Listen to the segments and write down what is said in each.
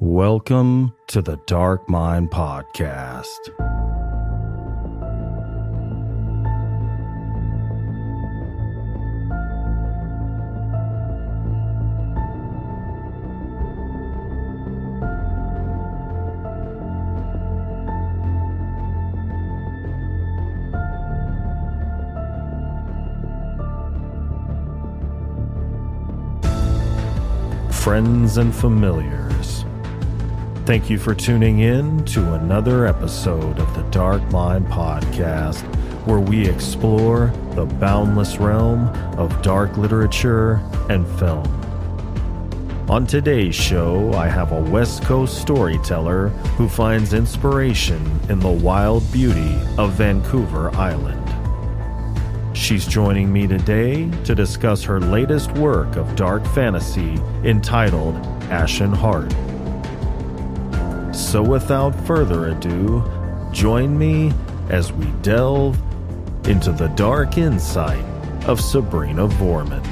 Welcome to the Dark Mind Podcast. Friends and familiars, thank you for tuning in to another episode of the Dark Mind Podcast, where we explore the boundless realm of dark literature and film. On today's show, I have a West Coast storyteller who finds inspiration in the wild beauty of Vancouver Island. She's joining me today to discuss her latest work of dark fantasy entitled Ashen Heart. So without further ado, join me as we delve into the dark insight of Sabrina Voerman.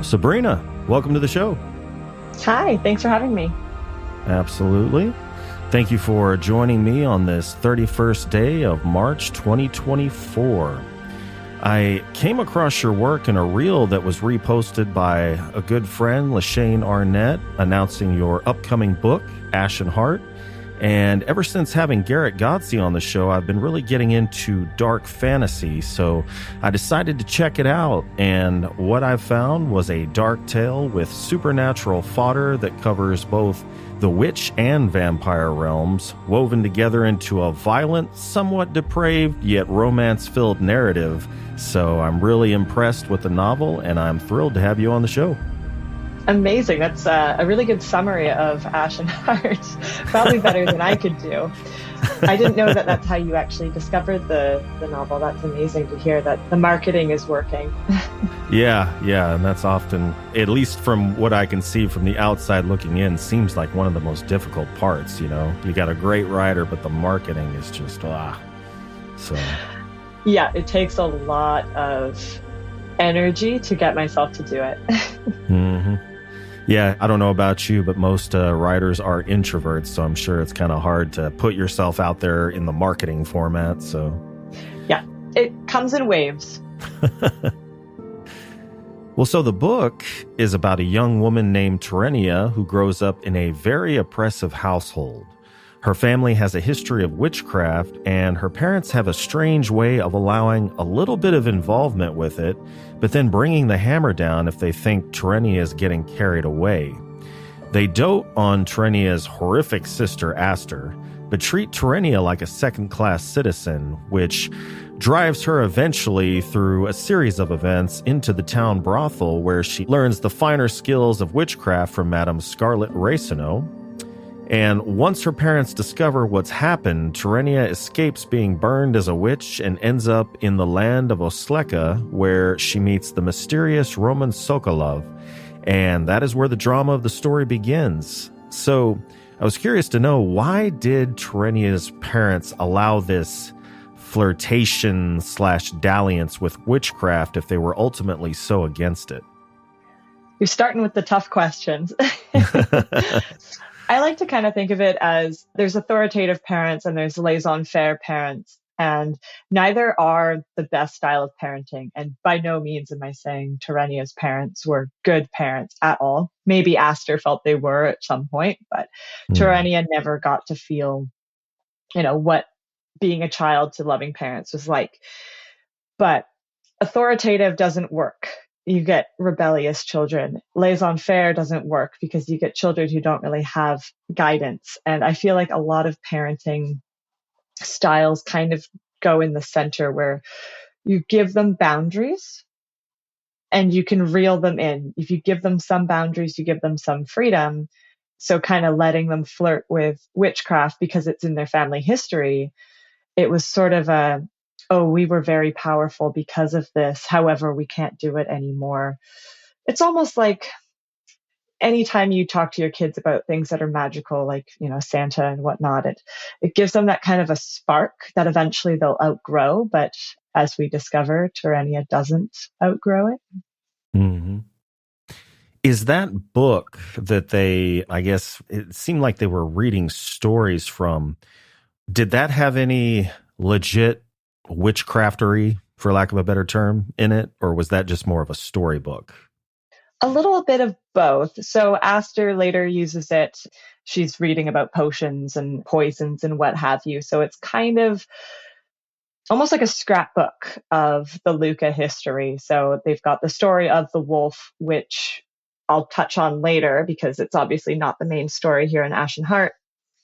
Sabrina, welcome to the show. Hi, thanks for having me. Absolutely. Thank you for joining me on this 31st day of March 2024. I came across your work in a reel that was reposted by a good friend, Lashane Arnett, announcing your upcoming book, Ashen Heart. And ever since having Garrett Godsey on the show, I've been really getting into dark fantasy, so I decided to check it out, and what I found was a dark tale with supernatural fodder that covers both the witch and vampire realms, woven together into a violent, somewhat depraved, yet romance-filled narrative. So I'm really impressed with the novel, and I'm thrilled to have you on the show. Amazing. That's a really good summary of Ashen Heart. Probably better than I could do. I didn't know that that's how you actually discovered the novel. That's amazing to hear that the marketing is working. Yeah, and that's often, at least from what I can see from the outside looking in, seems like one of the most difficult parts, you know? You got a great writer, but the marketing is just, so. Yeah, it takes a lot of energy to get myself to do it. Mm-hmm. Yeah, I don't know about you, but most writers are introverts, so I'm sure it's kind of hard to put yourself out there in the marketing format, so. Yeah, it comes in waves. Well, so the book is about a young woman named Terenia who grows up in a very oppressive household. Her family has a history of witchcraft, and her parents have a strange way of allowing a little bit of involvement with it, but then bringing the hammer down if they think Terenia is getting carried away. They dote on Terenia's horrific sister, Aster, but treat Terenia like a second-class citizen, which drives her eventually through a series of events into the town brothel, where she learns the finer skills of witchcraft from Madame Scarlet Raceneau. And once her parents discover what's happened, Terenia escapes being burned as a witch and ends up in the land of Osleka, where she meets the mysterious Roman Sokolov. And that is where the drama of the story begins. So I was curious to know, why did Terenia's parents allow this flirtation/dalliance with witchcraft if they were ultimately so against it? You're starting with the tough questions. I like to kind of think of it as there's authoritative parents and there's laissez-faire parents, and neither are the best style of parenting. And by no means am I saying Terenia's parents were good parents at all. Maybe Aster felt they were at some point, but Terenia never got to feel, what being a child to loving parents was like. But authoritative doesn't work. You get rebellious children. Laissez-faire doesn't work because you get children who don't really have guidance. And I feel like a lot of parenting styles kind of go in the center, where you give them boundaries and you can reel them in. If you give them some boundaries, you give them some freedom, So kind of letting them flirt with witchcraft because it's in their family history, it was sort of oh, we were very powerful because of this. However, we can't do it anymore. It's almost like anytime you talk to your kids about things that are magical, like, Santa and whatnot, it gives them that kind of a spark that eventually they'll outgrow. But as we discover, Terenia doesn't outgrow it. Mm-hmm. Is that book that I guess it seemed like they were reading stories from, did that have any legit witchcraftery, for lack of a better term, in it? Or was that just more of a storybook? A little bit of both. So Aster later uses it. She's reading about potions and poisons and what have you. So it's kind of almost like a scrapbook of the Luca history. So they've got the story of the wolf, which I'll touch on later because it's obviously not the main story here in Ashen Heart.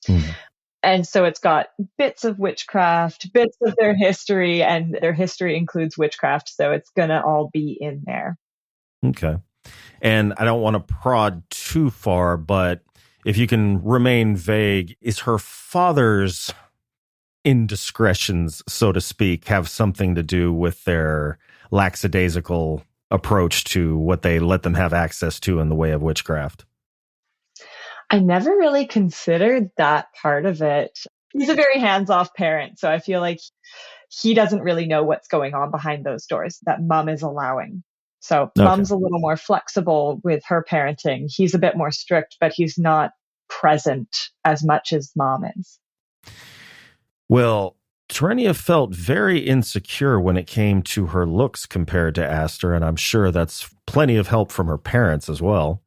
Mm. And so it's got bits of witchcraft, bits of their history, and their history includes witchcraft. So it's going to all be in there. Okay. And I don't want to prod too far, but if you can remain vague, is her father's indiscretions, so to speak, have something to do with their lackadaisical approach to what they let them have access to in the way of witchcraft? I never really considered that part of it. He's a very hands-off parent, so I feel like he doesn't really know what's going on behind those doors that mom is allowing. So mom's a little more flexible with her parenting. He's a bit more strict, but he's not present as much as mom is. Well, Terenia felt very insecure when it came to her looks compared to Aster, and I'm sure that's plenty of help from her parents as well.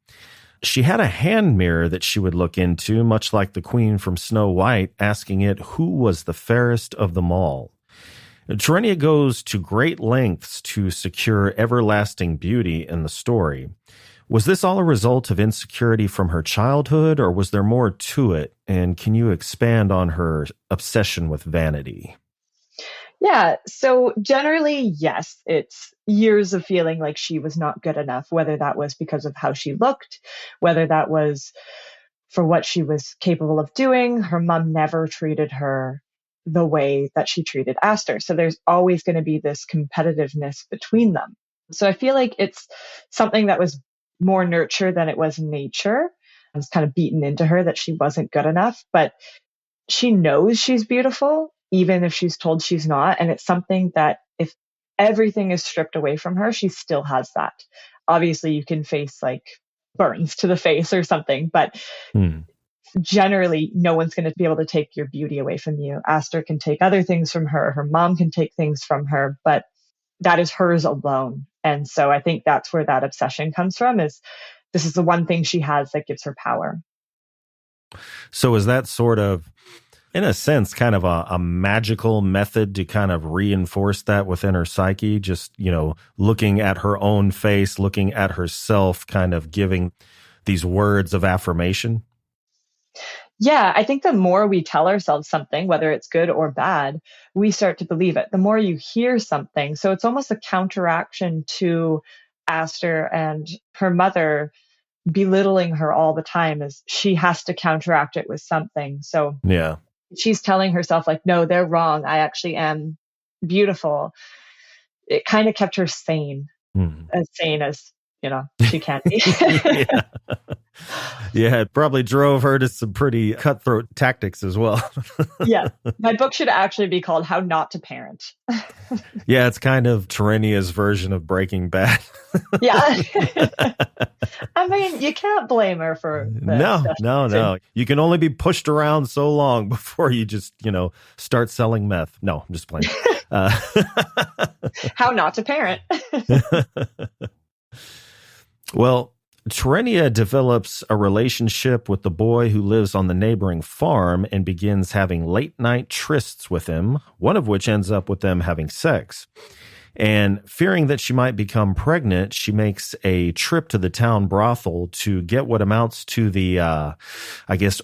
She had a hand mirror that she would look into, much like the queen from Snow White, asking it who was the fairest of them all. Terenia goes to great lengths to secure everlasting beauty in the story. Was this all a result of insecurity from her childhood, or was there more to it? And can you expand on her obsession with vanity? Yeah, so generally, yes, it's years of feeling like she was not good enough, whether that was because of how she looked, whether that was for what she was capable of doing. Her mom never treated her the way that she treated Aster. So there's always going to be this competitiveness between them. So I feel like it's something that was more nurture than it was nature. It was kind of beaten into her that she wasn't good enough, but she knows she's beautiful, even if she's told she's not. And it's something that if everything is stripped away from her, she still has that. Obviously, you can face like burns to the face or something, but generally, no one's going to be able to take your beauty away from you. Aster can take other things from her. Her mom can take things from her, but that is hers alone. And so I think that's where that obsession comes from, is this is the one thing she has that gives her power. So is that sort of, in a sense, kind of a magical method to kind of reinforce that within her psyche? Just, looking at her own face, looking at herself, kind of giving these words of affirmation? Yeah, I think the more we tell ourselves something, whether it's good or bad, we start to believe it. The more you hear something. So it's almost a counteraction to Aster and her mother belittling her all the time, as she has to counteract it with something. So yeah, she's telling herself like, no, they're wrong. I actually am beautiful. It kind of kept her sane, as she can be. Yeah. Yeah, it probably drove her to some pretty cutthroat tactics as well. Yeah. My book should actually be called How Not to Parent. Yeah, it's kind of Terenia's version of Breaking Bad. Yeah. I mean, you can't blame her for No. You can only be pushed around so long before you just, start selling meth. No, I'm just playing. How Not to Parent. Well, Terenia develops a relationship with the boy who lives on the neighboring farm and begins having late-night trysts with him, one of which ends up with them having sex. And fearing that she might become pregnant, she makes a trip to the town brothel to get what amounts to the,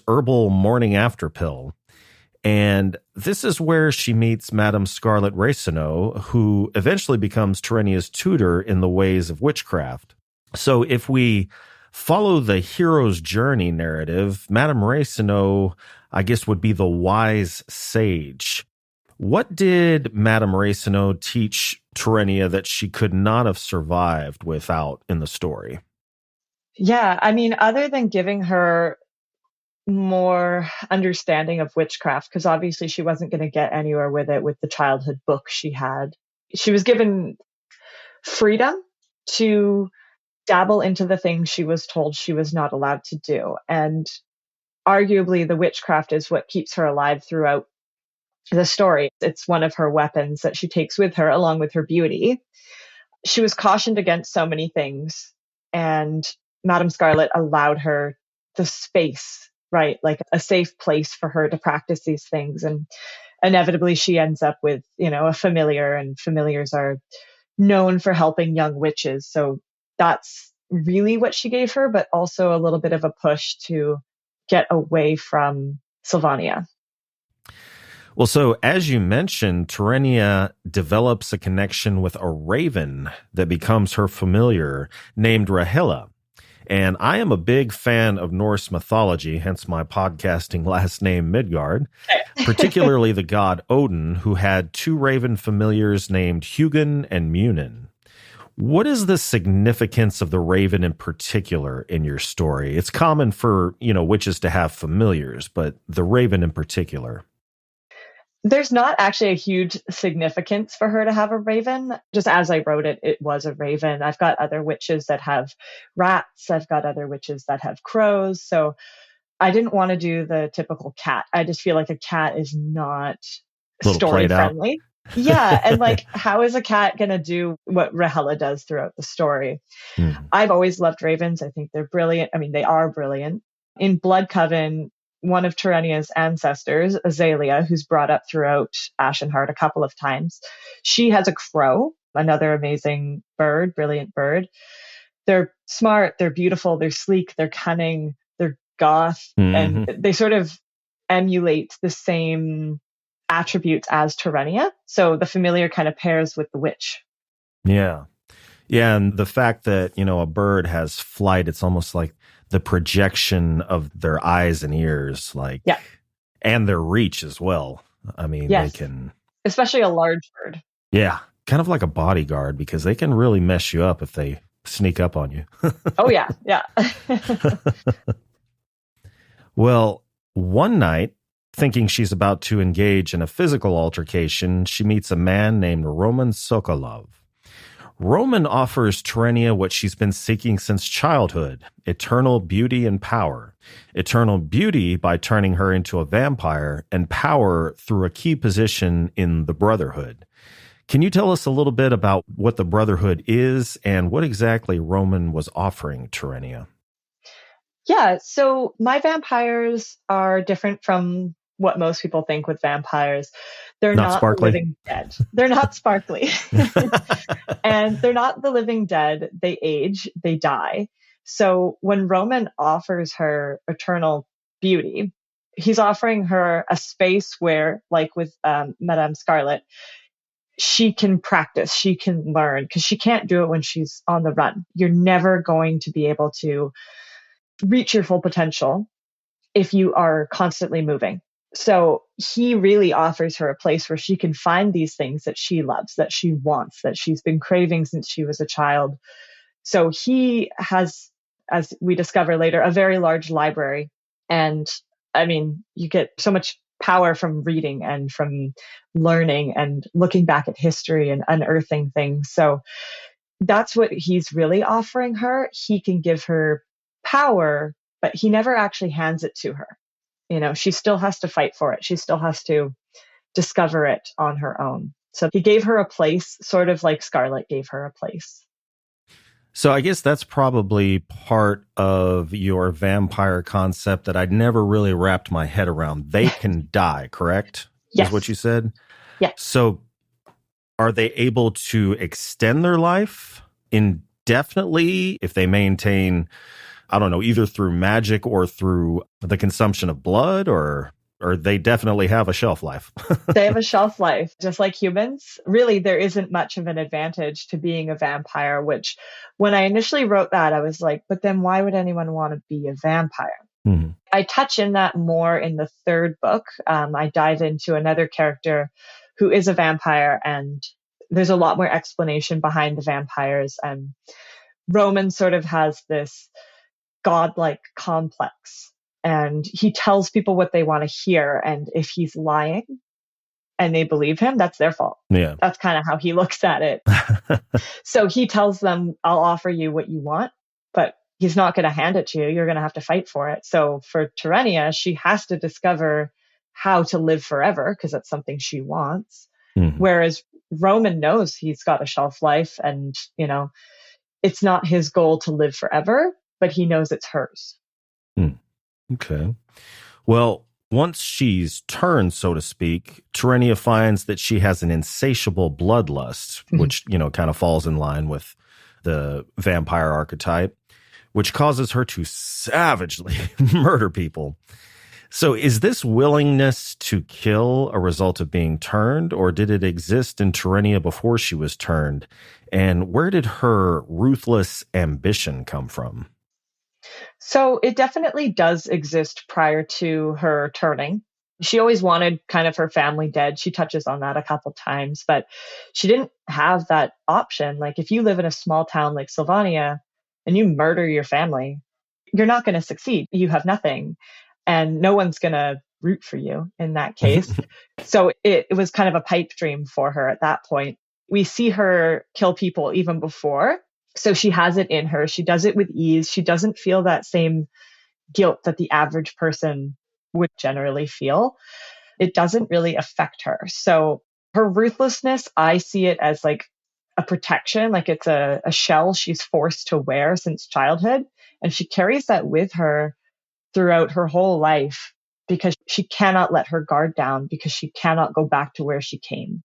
herbal morning after pill. And this is where she meets Madame Scarlet Raceneau, who eventually becomes Terenia's tutor in the ways of witchcraft. So if we follow the hero's journey narrative, Madame Raisino, I guess, would be the wise sage. What did Madame Raisino teach Terenia that she could not have survived without in the story? Yeah, I mean, other than giving her more understanding of witchcraft, because obviously she wasn't going to get anywhere with it with the childhood book she had. She was given freedom to dabble into the things she was told she was not allowed to do. And arguably, the witchcraft is what keeps her alive throughout the story. It's one of her weapons that she takes with her, along with her beauty. She was cautioned against so many things, and Madame Scarlet allowed her the space, right? Like a safe place for her to practice these things. And inevitably she ends up with, a familiar, and familiars are known for helping young witches. So that's really what she gave her, but also a little bit of a push to get away from Sylvania. Well, so as you mentioned, Terenia develops a connection with a raven that becomes her familiar named Rahela. And I am a big fan of Norse mythology, hence my podcasting last name, Midgard, particularly the god Odin, who had two raven familiars named Hugin and Munin. What is the significance of the raven in particular in your story? It's common for, witches to have familiars, but the raven in particular. There's not actually a huge significance for her to have a raven. Just as I wrote it, it was a raven. I've got other witches that have rats. I've got other witches that have crows. So I didn't want to do the typical cat. I just feel like a cat is not story friendly. Yeah. And how is a cat going to do what Rahela does throughout the story? I've always loved ravens. I think they're brilliant. I mean, they are brilliant. In Blood Coven, one of Terenia's ancestors, Azalea, who's brought up throughout Ashen Heart a couple of times, she has a crow, another amazing bird, brilliant bird. They're smart, they're beautiful, they're sleek, they're cunning, they're goth, and they sort of emulate the same attributes as Terenia. So the familiar kind of pairs with the witch. Yeah. Yeah, and the fact that, a bird has flight, it's almost like the projection of their eyes and ears, and their reach as well. I mean, yes. They can... Especially a large bird. Yeah, kind of like a bodyguard, because they can really mess you up if they sneak up on you. Oh, yeah, yeah. Well, one night, thinking she's about to engage in a physical altercation, she meets a man named Roman Sokolov. Roman offers Terenia what she's been seeking since childhood, eternal beauty and power. Eternal beauty by turning her into a vampire, and power through a key position in the Brotherhood. Can you tell us a little bit about what the Brotherhood is and what exactly Roman was offering Terenia? Yeah, so my vampires are different from what most people think with vampires. They're not the living dead. They're not sparkly. And they're not the living dead. They age, they die. So when Roman offers her eternal beauty, he's offering her a space where, like with Madame Scarlet, she can practice, she can learn, because she can't do it when she's on the run. You're never going to be able to reach your full potential if you are constantly moving. So he really offers her a place where she can find these things that she loves, that she wants, that she's been craving since she was a child. So he has, as we discover later, a very large library. And I mean, you get so much power from reading and from learning and looking back at history and unearthing things. So that's what he's really offering her. He can give her power, but he never actually hands it to her. She still has to fight for it. She still has to discover it on her own. So he gave her a place, sort of like Scarlet gave her a place. So I guess that's probably part of your vampire concept that I'd never really wrapped my head around. They can die, correct? Yes. Is what you said? Yeah. So are they able to extend their life indefinitely if they maintain, I don't know, either through magic or through the consumption of blood, or? or they definitely have a shelf life. They have a shelf life, just like humans. Really, there isn't much of an advantage to being a vampire, which when I initially wrote that, I was like, but then why would anyone want to be a vampire? Mm-hmm. I touch in that more in the third book. I dive into another character who is a vampire, and there's a lot more explanation behind the vampires. And Roman sort of has this godlike complex, and he tells people what they want to hear. And if he's lying and they believe him, that's their fault. Yeah. That's kind of how he looks at it. So he tells them, I'll offer you what you want, but he's not going to hand it to you. You're going to have to fight for it. So for Terenia, she has to discover how to live forever because that's something she wants. Mm-hmm. Whereas Roman knows he's got a shelf life and, it's not his goal to live forever, but he knows it's hers. Okay. Well, once she's turned, so to speak, Terenia finds that she has an insatiable bloodlust, which, kind of falls in line with the vampire archetype, which causes her to savagely murder people. So is this willingness to kill a result of being turned, or did it exist in Terenia before she was turned? And where did her ruthless ambition come from? So it definitely does exist prior to her turning. She always wanted kind of her family dead. She touches on that a couple times, but she didn't have that option. Like if you live in a small town like Sylvania and you murder your family, you're not going to succeed. You have nothing and no one's going to root for you in that case. So it was kind of a pipe dream for her at that point. We see her kill people even before. So she has it in her. She does it with ease. She doesn't feel that same guilt that the average person would generally feel. It doesn't really affect her. So her ruthlessness, I see it as like a protection, like it's a shell she's forced to wear since childhood. And she carries that with her throughout her whole life because she cannot let her guard down because she cannot go back to where she came.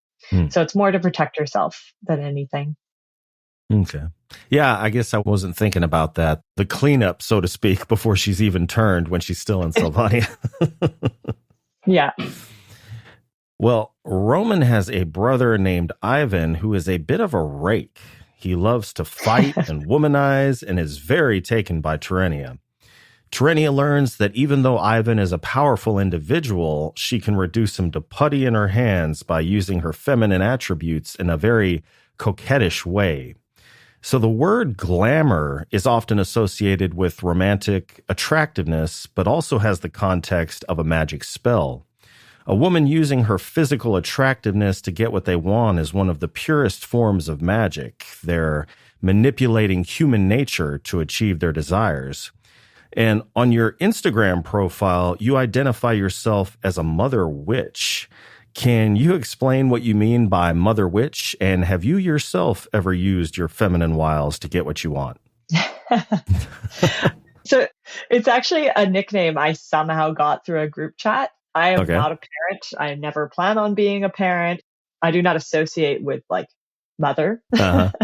So it's more to protect herself than anything. Okay. Yeah, I guess I wasn't thinking about that. The cleanup, so to speak, before she's even turned when she's still in Sylvania. Yeah. Well, Roman has a brother named Ivan who is a bit of a rake. He loves to fight and womanize and is very taken by Terenia. Terenia learns that even though Ivan is a powerful individual, she can reduce him to putty in her hands by using her feminine attributes in a very coquettish way. So the word glamour is often associated with romantic attractiveness, but also has the context of a magic spell. A woman using her physical attractiveness to get what they want is one of the purest forms of magic. They're manipulating human nature to achieve their desires. And on your Instagram profile, you identify yourself as a mother witch. Can you explain what you mean by mother witch? And have you yourself ever used your feminine wiles to get what you want? So it's actually a nickname I somehow got through a group chat. I am not a parent. I never plan on being a parent. I do not associate with like mother. But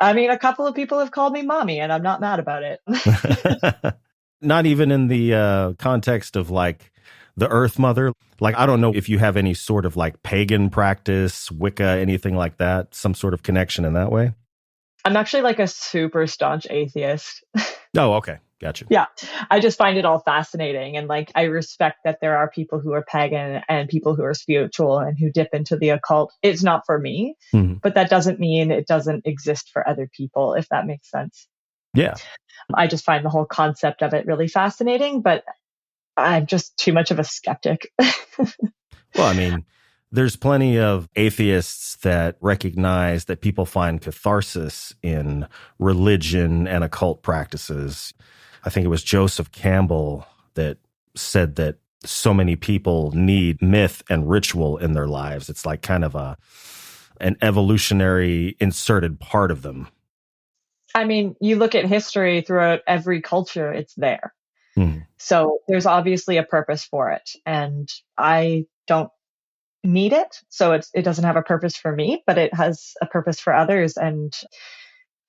I mean, a couple of people have called me mommy and I'm not mad about it. Not even in the context of like the Earth Mother. Like, I don't know if you have any sort of like pagan practice, Wicca, anything like that, some sort of connection in that way. I'm actually like a super staunch atheist. Oh, okay. Gotcha. Yeah. I just find it all fascinating. And like, I respect that there are people who are pagan and people who are spiritual and who dip into the occult. It's not for me, but that doesn't mean it doesn't exist for other people, if that makes sense. Yeah. I just find the whole concept of it really fascinating, but I'm just too much of a skeptic. Well, I mean, there's plenty of atheists that recognize that people find catharsis in religion and occult practices. I think it was Joseph Campbell that said that so many people need myth and ritual in their lives. It's like kind of an evolutionary inserted part of them. I mean, you look at history throughout every culture, it's there. So there's obviously a purpose for it. And I don't need it. So it doesn't have a purpose for me, but it has a purpose for others. And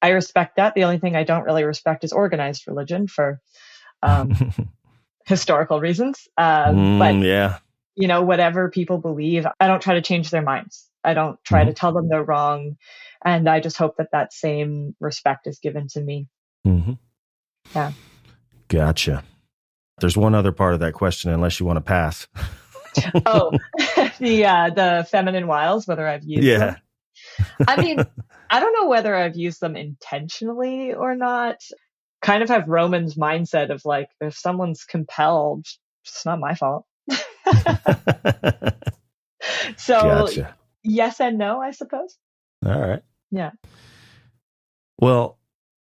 I respect that. The only thing I don't really respect is organized religion for historical reasons. But, Yeah. Whatever people believe, I don't try to change their minds. I don't try to tell them they're wrong. And I just hope that same respect is given to me. Mm-hmm. Yeah. Gotcha. There's one other part of that question, unless you want to pass. Oh, the feminine wiles, whether I've used them. I mean, I don't know whether I've used them intentionally or not. Kind of have Roman's mindset of like, if someone's compelled, it's not my fault. So gotcha. Yes and no, I suppose. All right. Yeah. Well,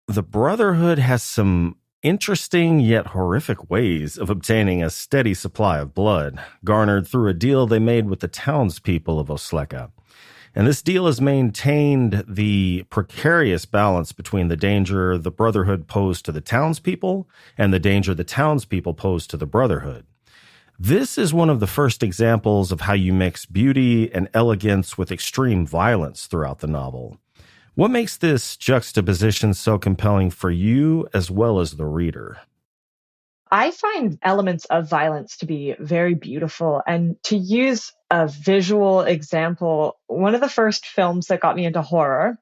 the Brotherhood has some interesting yet horrific ways of obtaining a steady supply of blood, garnered through a deal they made with the townspeople of Osleka. And this deal has maintained the precarious balance between the danger the Brotherhood posed to the townspeople and the danger the townspeople posed to the Brotherhood. This is one of the first examples of how you mix beauty and elegance with extreme violence throughout the novel. What makes this juxtaposition so compelling for you as well as the reader? I find elements of violence to be very beautiful. And to use a visual example, one of the first films that got me into horror,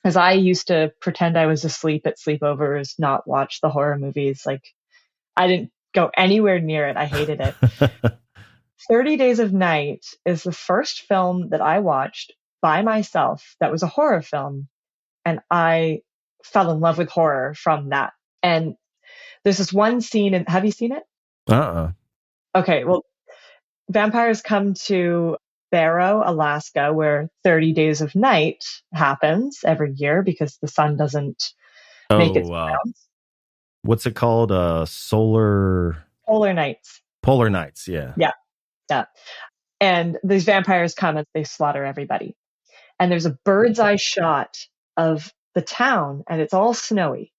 as I used to pretend I was asleep at sleepovers, not watch the horror movies. Like, I didn't go anywhere near it. I hated it. 30 Days of Night is the first film that I watched by myself that was a horror film. And I fell in love with horror from that. And there's this one scene, have you seen it? Okay, well, vampires come to Barrow, Alaska, where 30 Days of Night happens every year because the sun doesn't make its rounds. What's it called? Polar Nights. Polar Nights, yeah. Yeah. And these vampires come and they slaughter everybody. And there's a bird's eye shot of the town, and it's all snowy.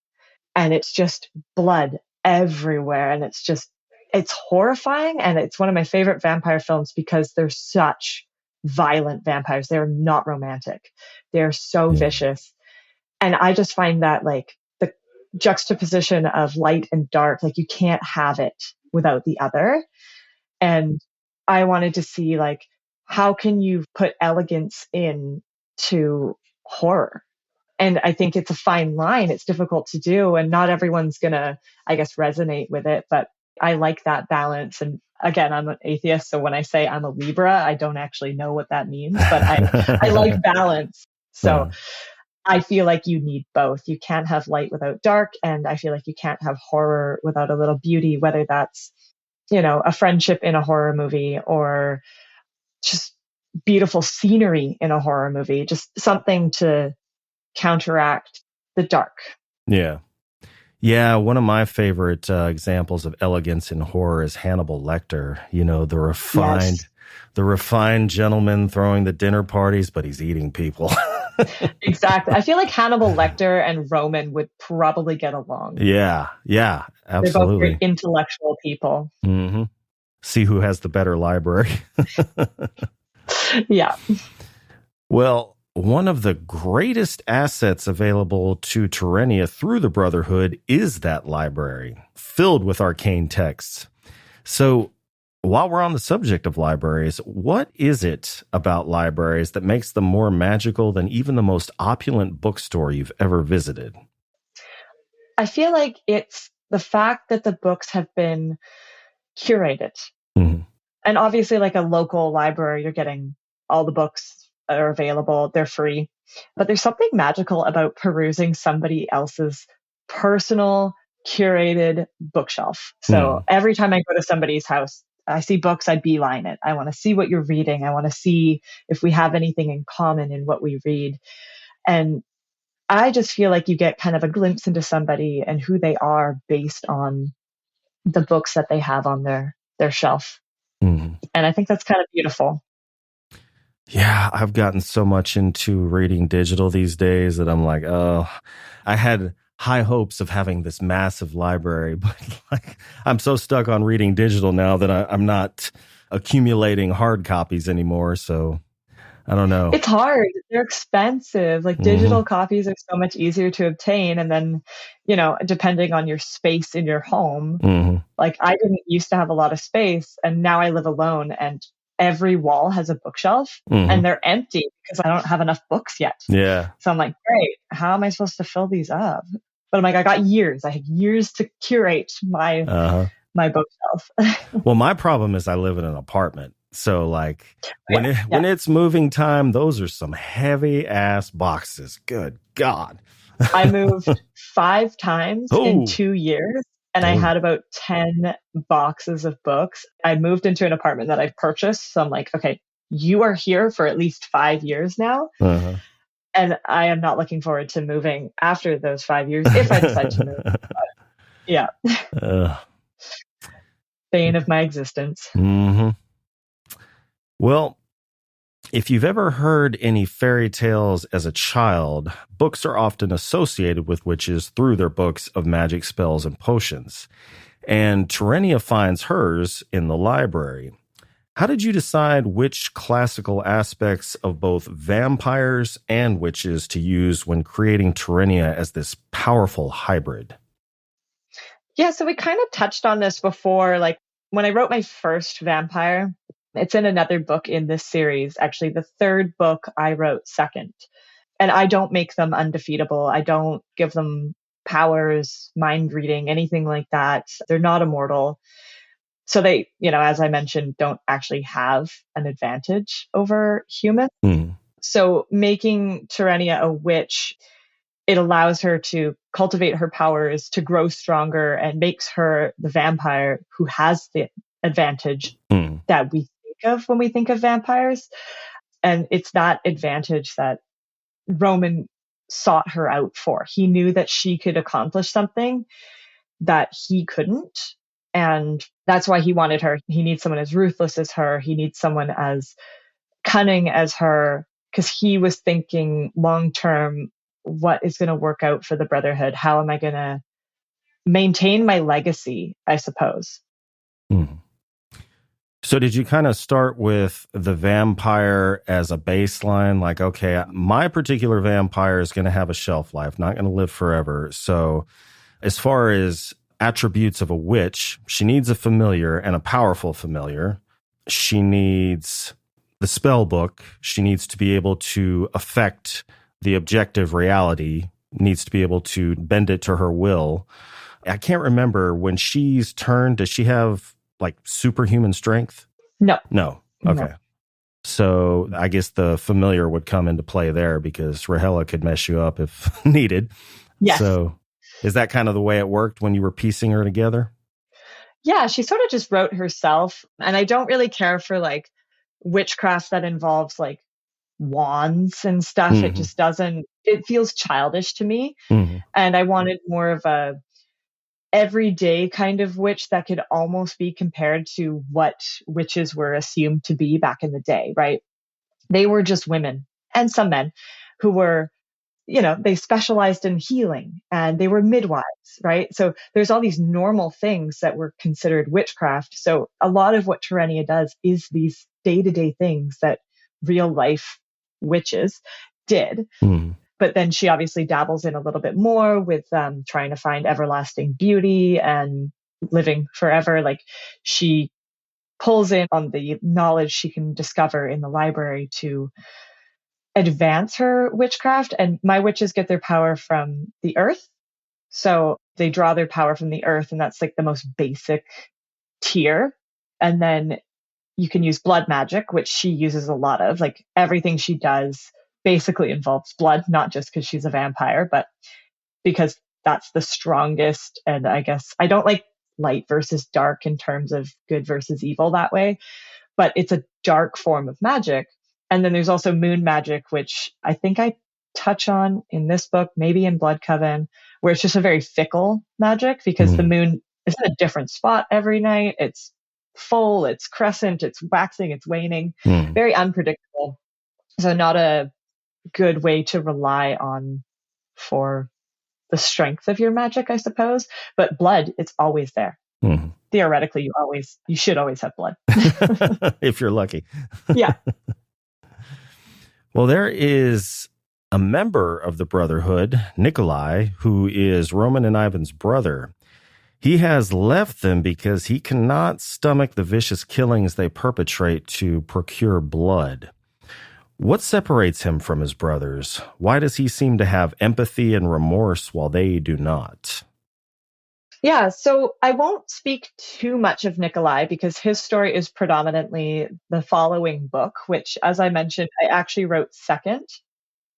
And it's just blood everywhere. And it's horrifying. And it's one of my favorite vampire films because they're such violent vampires. They're not romantic. They're so vicious. And I just find that like the juxtaposition of light and dark, like you can't have it without the other. And I wanted to see like, how can you put elegance into horror? And I think it's a fine line. It's difficult to do. And not everyone's going to, I guess, resonate with it. But I like that balance. And again, I'm an atheist. So when I say I'm a Libra, I don't actually know what that means. But I like balance. So I feel like you need both. You can't have light without dark. And I feel like you can't have horror without a little beauty, whether that's, a friendship in a horror movie or just beautiful scenery in a horror movie, just something to counteract the dark. Yeah, one of my favorite examples of elegance in horror is Hannibal Lecter. The refined gentleman throwing the dinner parties, but he's eating people. Exactly. I feel like Hannibal Lecter and Roman would probably get along. Yeah, absolutely. They're both very intellectual people. Mm-hmm. See who has the better library. Yeah. Well, one of the greatest assets available to Terenia through the Brotherhood is that library, filled with arcane texts. So, while we're on the subject of libraries, what is it about libraries that makes them more magical than even the most opulent bookstore you've ever visited? I feel like it's the fact that the books have been curated. Mm-hmm. And obviously, like a local library, you're getting all the books that are available. They're free. But there's something magical about perusing somebody else's personal, curated bookshelf. So every time I go to somebody's house, I see books, I beeline it. I want to see what you're reading. I want to see if we have anything in common in what we read. And I just feel like you get kind of a glimpse into somebody and who they are based on the books that they have on their shelf. And I think that's kind of beautiful. Yeah, I've gotten so much into reading digital these days that I'm like, oh, I had high hopes of having this massive library, but like I'm so stuck on reading digital now that I'm not accumulating hard copies anymore. So I don't know. It's hard. They're expensive. Like digital copies are so much easier to obtain. And then, depending on your space in your home, like I didn't used to have a lot of space and now I live alone and every wall has a bookshelf and they're empty because I don't have enough books yet. Yeah. So I'm like, great, how am I supposed to fill these up? But I'm like, I got years. I had years to curate my bookshelf. Well, my problem is I live in an apartment. So like when it's moving time, those are some heavy ass boxes. Good God. I moved 5 times in 2 years and I had about 10 boxes of books. I moved into an apartment that I purchased. So I'm like, okay, you are here for at least 5 years now. And I am not looking forward to moving after those 5 years if I decide to move. But, yeah. Bane of my existence. Well, if you've ever heard any fairy tales as a child, books are often associated with witches through their books of magic spells and potions. And Terenia finds hers in the library. How did you decide which classical aspects of both vampires and witches to use when creating Terenia as this powerful hybrid? Yeah, so we kind of touched on this before. Like when I wrote my first vampire, it's in another book in this series. Actually, the 3rd book I wrote second. And I don't make them undefeatable. I don't give them powers, mind reading, anything like that. They're not immortal. So they, as I mentioned, don't actually have an advantage over humans. So making Terenia a witch, it allows her to cultivate her powers, to grow stronger, and makes her the vampire who has the advantage that we think of when we think of vampires. And it's that advantage that Roman sought her out for. He knew that she could accomplish something that he couldn't. And that's why he wanted her. He needs someone as ruthless as her. He needs someone as cunning as her, because he was thinking long term, what is going to work out for the Brotherhood? How am I going to maintain my legacy, I suppose? So did you kind of start with the vampire as a baseline? Like, okay, my particular vampire is going to have a shelf life, not going to live forever. So as far as attributes of a witch, she needs a familiar and a powerful familiar. She needs the spell book. She needs to be able to affect the objective reality, needs to be able to bend it to her will. I can't remember, when she's turned, does she have like superhuman strength? No. Okay. No. So I guess the familiar would come into play there, because Rahela could mess you up if needed. Yes. So is that kind of the way it worked when you were piecing her together? Yeah, she sort of just wrote herself. And I don't really care for like witchcraft that involves like wands and stuff. It just doesn't, it feels childish to me. And I wanted more of a everyday kind of witch that could almost be compared to what witches were assumed to be back in the day, right? They were just women and some men who were, they specialized in healing and they were midwives, right? So there's all these normal things that were considered witchcraft. So a lot of what Terenia does is these day-to-day things that real life witches did. But then she obviously dabbles in a little bit more with trying to find everlasting beauty and living forever. Like she pulls in on the knowledge she can discover in the library to advance her witchcraft. And my witches get their power from the earth. So they draw their power from the earth, and that's like the most basic tier. And then you can use blood magic, which she uses a lot of. Like everything she does basically involves blood, not just because she's a vampire, but because that's the strongest. And I guess I don't like light versus dark in terms of good versus evil that way, but it's a dark form of magic. And then there's also moon magic, which I think I touch on in this book, maybe in Blood Coven, where it's just a very fickle magic, because the moon is in a different spot every night. It's full, it's crescent, it's waxing, it's waning, very unpredictable. So not a good way to rely on for the strength of your magic, I suppose. But blood, it's always there. Theoretically, you should always have blood. If you're lucky. Yeah. Well, there is a member of the Brotherhood, Nikolai, who is Roman and Ivan's brother. He has left them because he cannot stomach the vicious killings they perpetrate to procure blood. What separates him from his brothers? Why does he seem to have empathy and remorse while they do not? Yeah, so I won't speak too much of Nikolai because his story is predominantly the following book, which, as I mentioned, I actually wrote second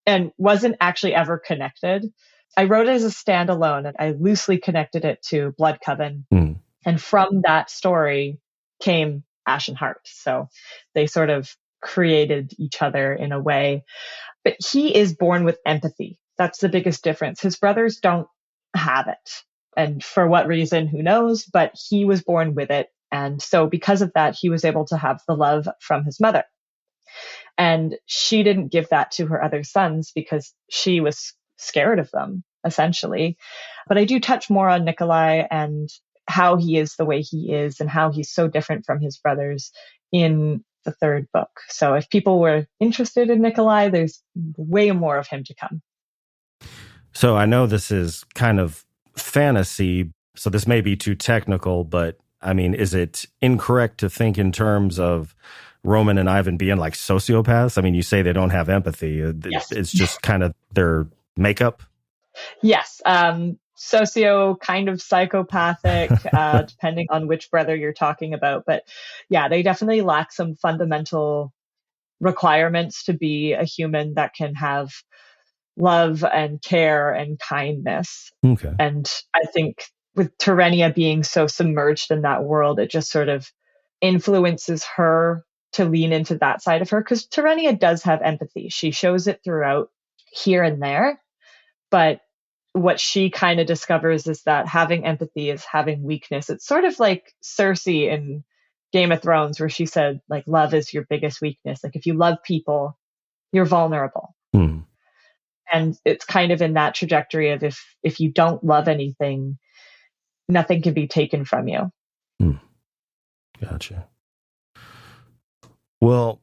and wasn't actually ever connected. I wrote it as a standalone and I loosely connected it to Blood Coven. Mm. And from that story came Ashen Heart. So they sort of created each other in a way. But he is born with empathy. That's the biggest difference. His brothers don't have it. And for what reason, who knows? But he was born with it. And so because of that, he was able to have the love from his mother. And she didn't give that to her other sons because she was scared of them, essentially. But I do touch more on Nikolai and how he is the way he is and how he's so different from his brothers in the third book. So if people were interested in Nikolai, there's way more of him to come. So I know this is kind of fantasy, so this may be too technical, but I mean, is it incorrect to think in terms of Roman and Ivan being like sociopaths? I mean, you say they don't have empathy. Yes. It's just kind of their makeup? Yes. Socio, kind of psychopathic, depending on which brother you're talking about. But yeah, they definitely lack some fundamental requirements to be a human that can have love and care and kindness. Okay. And I think with Terenia being so submerged in that world, it just sort of influences her to lean into that side of her. Because Terenia does have empathy. She shows it throughout here and there. But what she kind of discovers is that having empathy is having weakness. It's sort of like Cersei in Game of Thrones, where she said, like, love is your biggest weakness. Like, if you love people, you're vulnerable. Hmm. And it's kind of in that trajectory of if you don't love anything, nothing can be taken from you. Hmm. Gotcha. Well,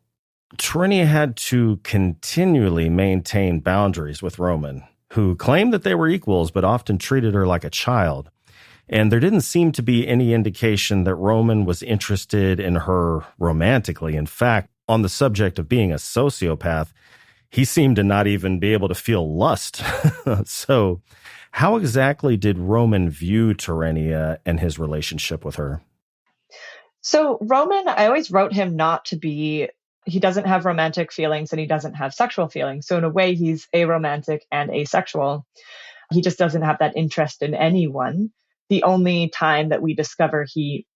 Terenia had to continually maintain boundaries with Roman, who claimed that they were equals, but often treated her like a child. And there didn't seem to be any indication that Roman was interested in her romantically. In fact, on the subject of being a sociopath, he seemed to not even be able to feel lust. So how exactly did Roman view Terenia and his relationship with her? So Roman, I always wrote him not to be, he doesn't have romantic feelings and he doesn't have sexual feelings. So in a way, he's aromantic and asexual. He just doesn't have that interest in anyone. The only time that we discover he,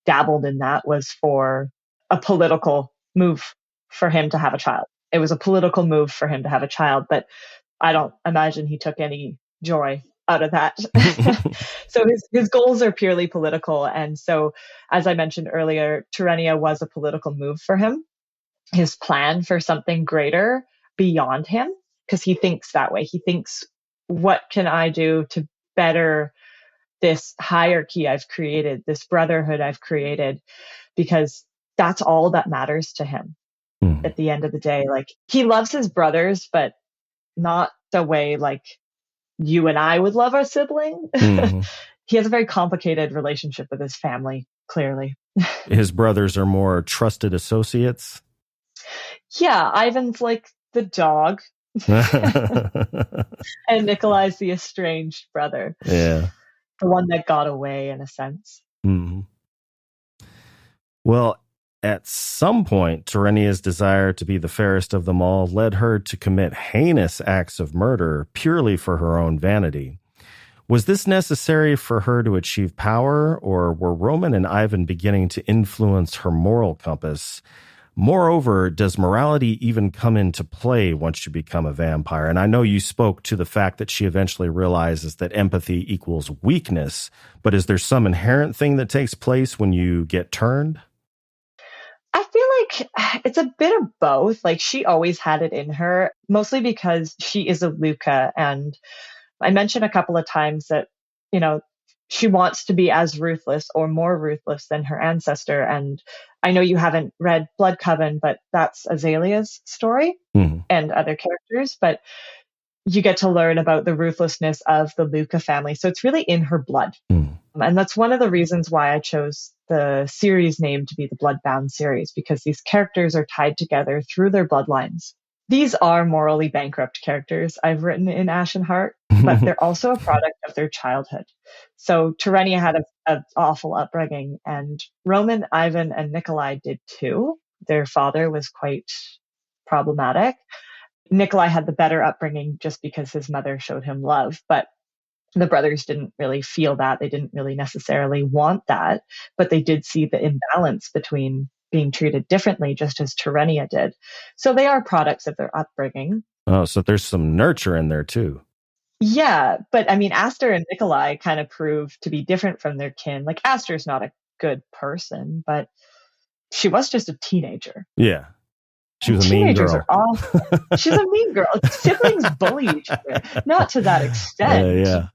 dabbled in that was for a political move for him to have a child. It was a political move for him to have a child, but I don't imagine he took any joy out of that. So his goals are purely political. And so, as I mentioned earlier, Terenia was a political move for him, his plan for something greater beyond him, because he thinks that way. He thinks, what can I do to better this hierarchy I've created, this brotherhood I've created? Because that's all that matters to him at the end of the day. Like, he loves his brothers, but not the way like you and I would love our sibling. Mm-hmm. He has a very complicated relationship with his family, clearly. His brothers are more trusted associates? Yeah, Ivan's like the dog. And Nikolai's the estranged brother. Yeah. The one that got away, in a sense. Mm-hmm. Well, at some point, Terenia's desire to be the fairest of them all led her to commit heinous acts of murder purely for her own vanity. Was this necessary for her to achieve power, or were Roman and Ivan beginning to influence her moral compass? Moreover, does morality even come into play once you become a vampire? And I know you spoke to the fact that she eventually realizes that empathy equals weakness, but is there some inherent thing that takes place when you get turned? I feel like it's a bit of both. Like, she always had it in her, mostly because she is a Luca. And I mentioned a couple of times that, she wants to be as ruthless or more ruthless than her ancestor. And I know you haven't read Blood Coven, but that's Azalea's story and other characters. But you get to learn about the ruthlessness of the Luca family. So it's really in her blood. And that's one of the reasons why I chose the series name to be the Bloodbound series, because these characters are tied together through their bloodlines. These are morally bankrupt characters I've written in Ashen Heart, but they're also a product of their childhood. So Terenia had an awful upbringing, and Roman, Ivan, and Nikolai did too. Their father was quite problematic. Nikolai had the better upbringing just because his mother showed him love, but the brothers didn't really feel that. They didn't really necessarily want that, but they did see the imbalance between being treated differently, just as Terenia did. So they are products of their upbringing. Oh, so there's some nurture in there too. Yeah, but I mean, Aster and Nikolai kind of prove to be different from their kin. Like, Aster's not a good person, but she was just a teenager. Yeah. She was a mean girl. Teenagers are awful. She's a mean girl. Siblings bully each other. Not to that extent. Yeah.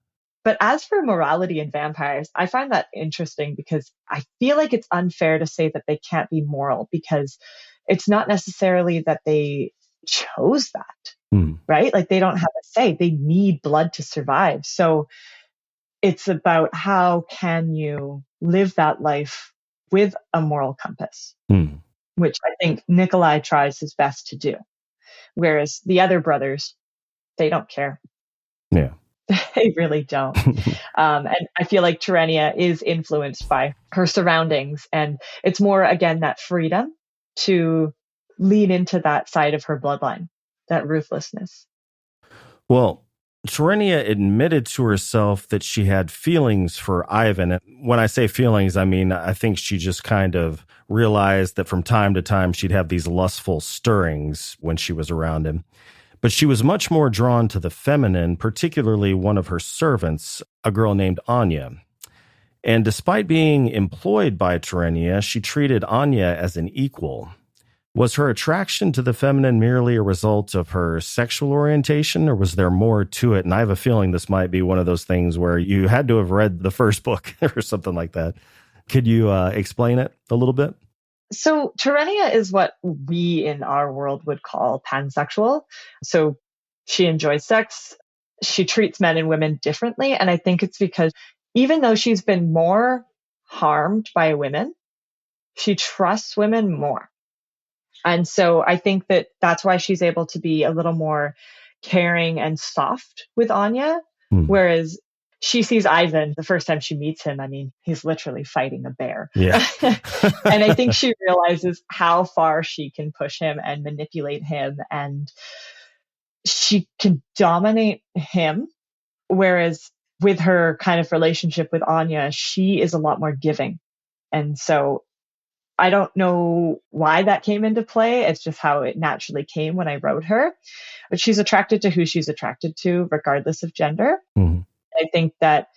But as for morality in vampires, I find that interesting because I feel like it's unfair to say that they can't be moral, because it's not necessarily that they chose that, right? Like, they don't have a say. They need blood to survive. So it's about how can you live that life with a moral compass, which I think Nikolai tries his best to do. Whereas the other brothers, they don't care. Yeah. They really don't. And I feel like Terenia is influenced by her surroundings. And it's more, again, that freedom to lean into that side of her bloodline, that ruthlessness. Well, Terenia admitted to herself that she had feelings for Ivan. And when I say feelings, I mean, I think she just kind of realized that from time to time she'd have these lustful stirrings when she was around him. But she was much more drawn to the feminine, particularly one of her servants, a girl named Anya. And despite being employed by Terenia, she treated Anya as an equal. Was her attraction to the feminine merely a result of her sexual orientation, or was there more to it? And I have a feeling this might be one of those things where you had to have read the first book or something like that. Could you explain it a little bit? So Terenia is what we in our world would call pansexual. So she enjoys sex. She treats men and women differently. And I think it's because even though she's been more harmed by women, she trusts women more. And so I think that that's why she's able to be a little more caring and soft with Anya. Whereas she sees Ivan the first time she meets him. I mean, he's literally fighting a bear. Yeah. And I think she realizes how far she can push him and manipulate him, and she can dominate him. Whereas with her kind of relationship with Anya, she is a lot more giving. And so I don't know why that came into play. It's just how it naturally came when I wrote her. But she's attracted to who she's attracted to, regardless of gender. I think that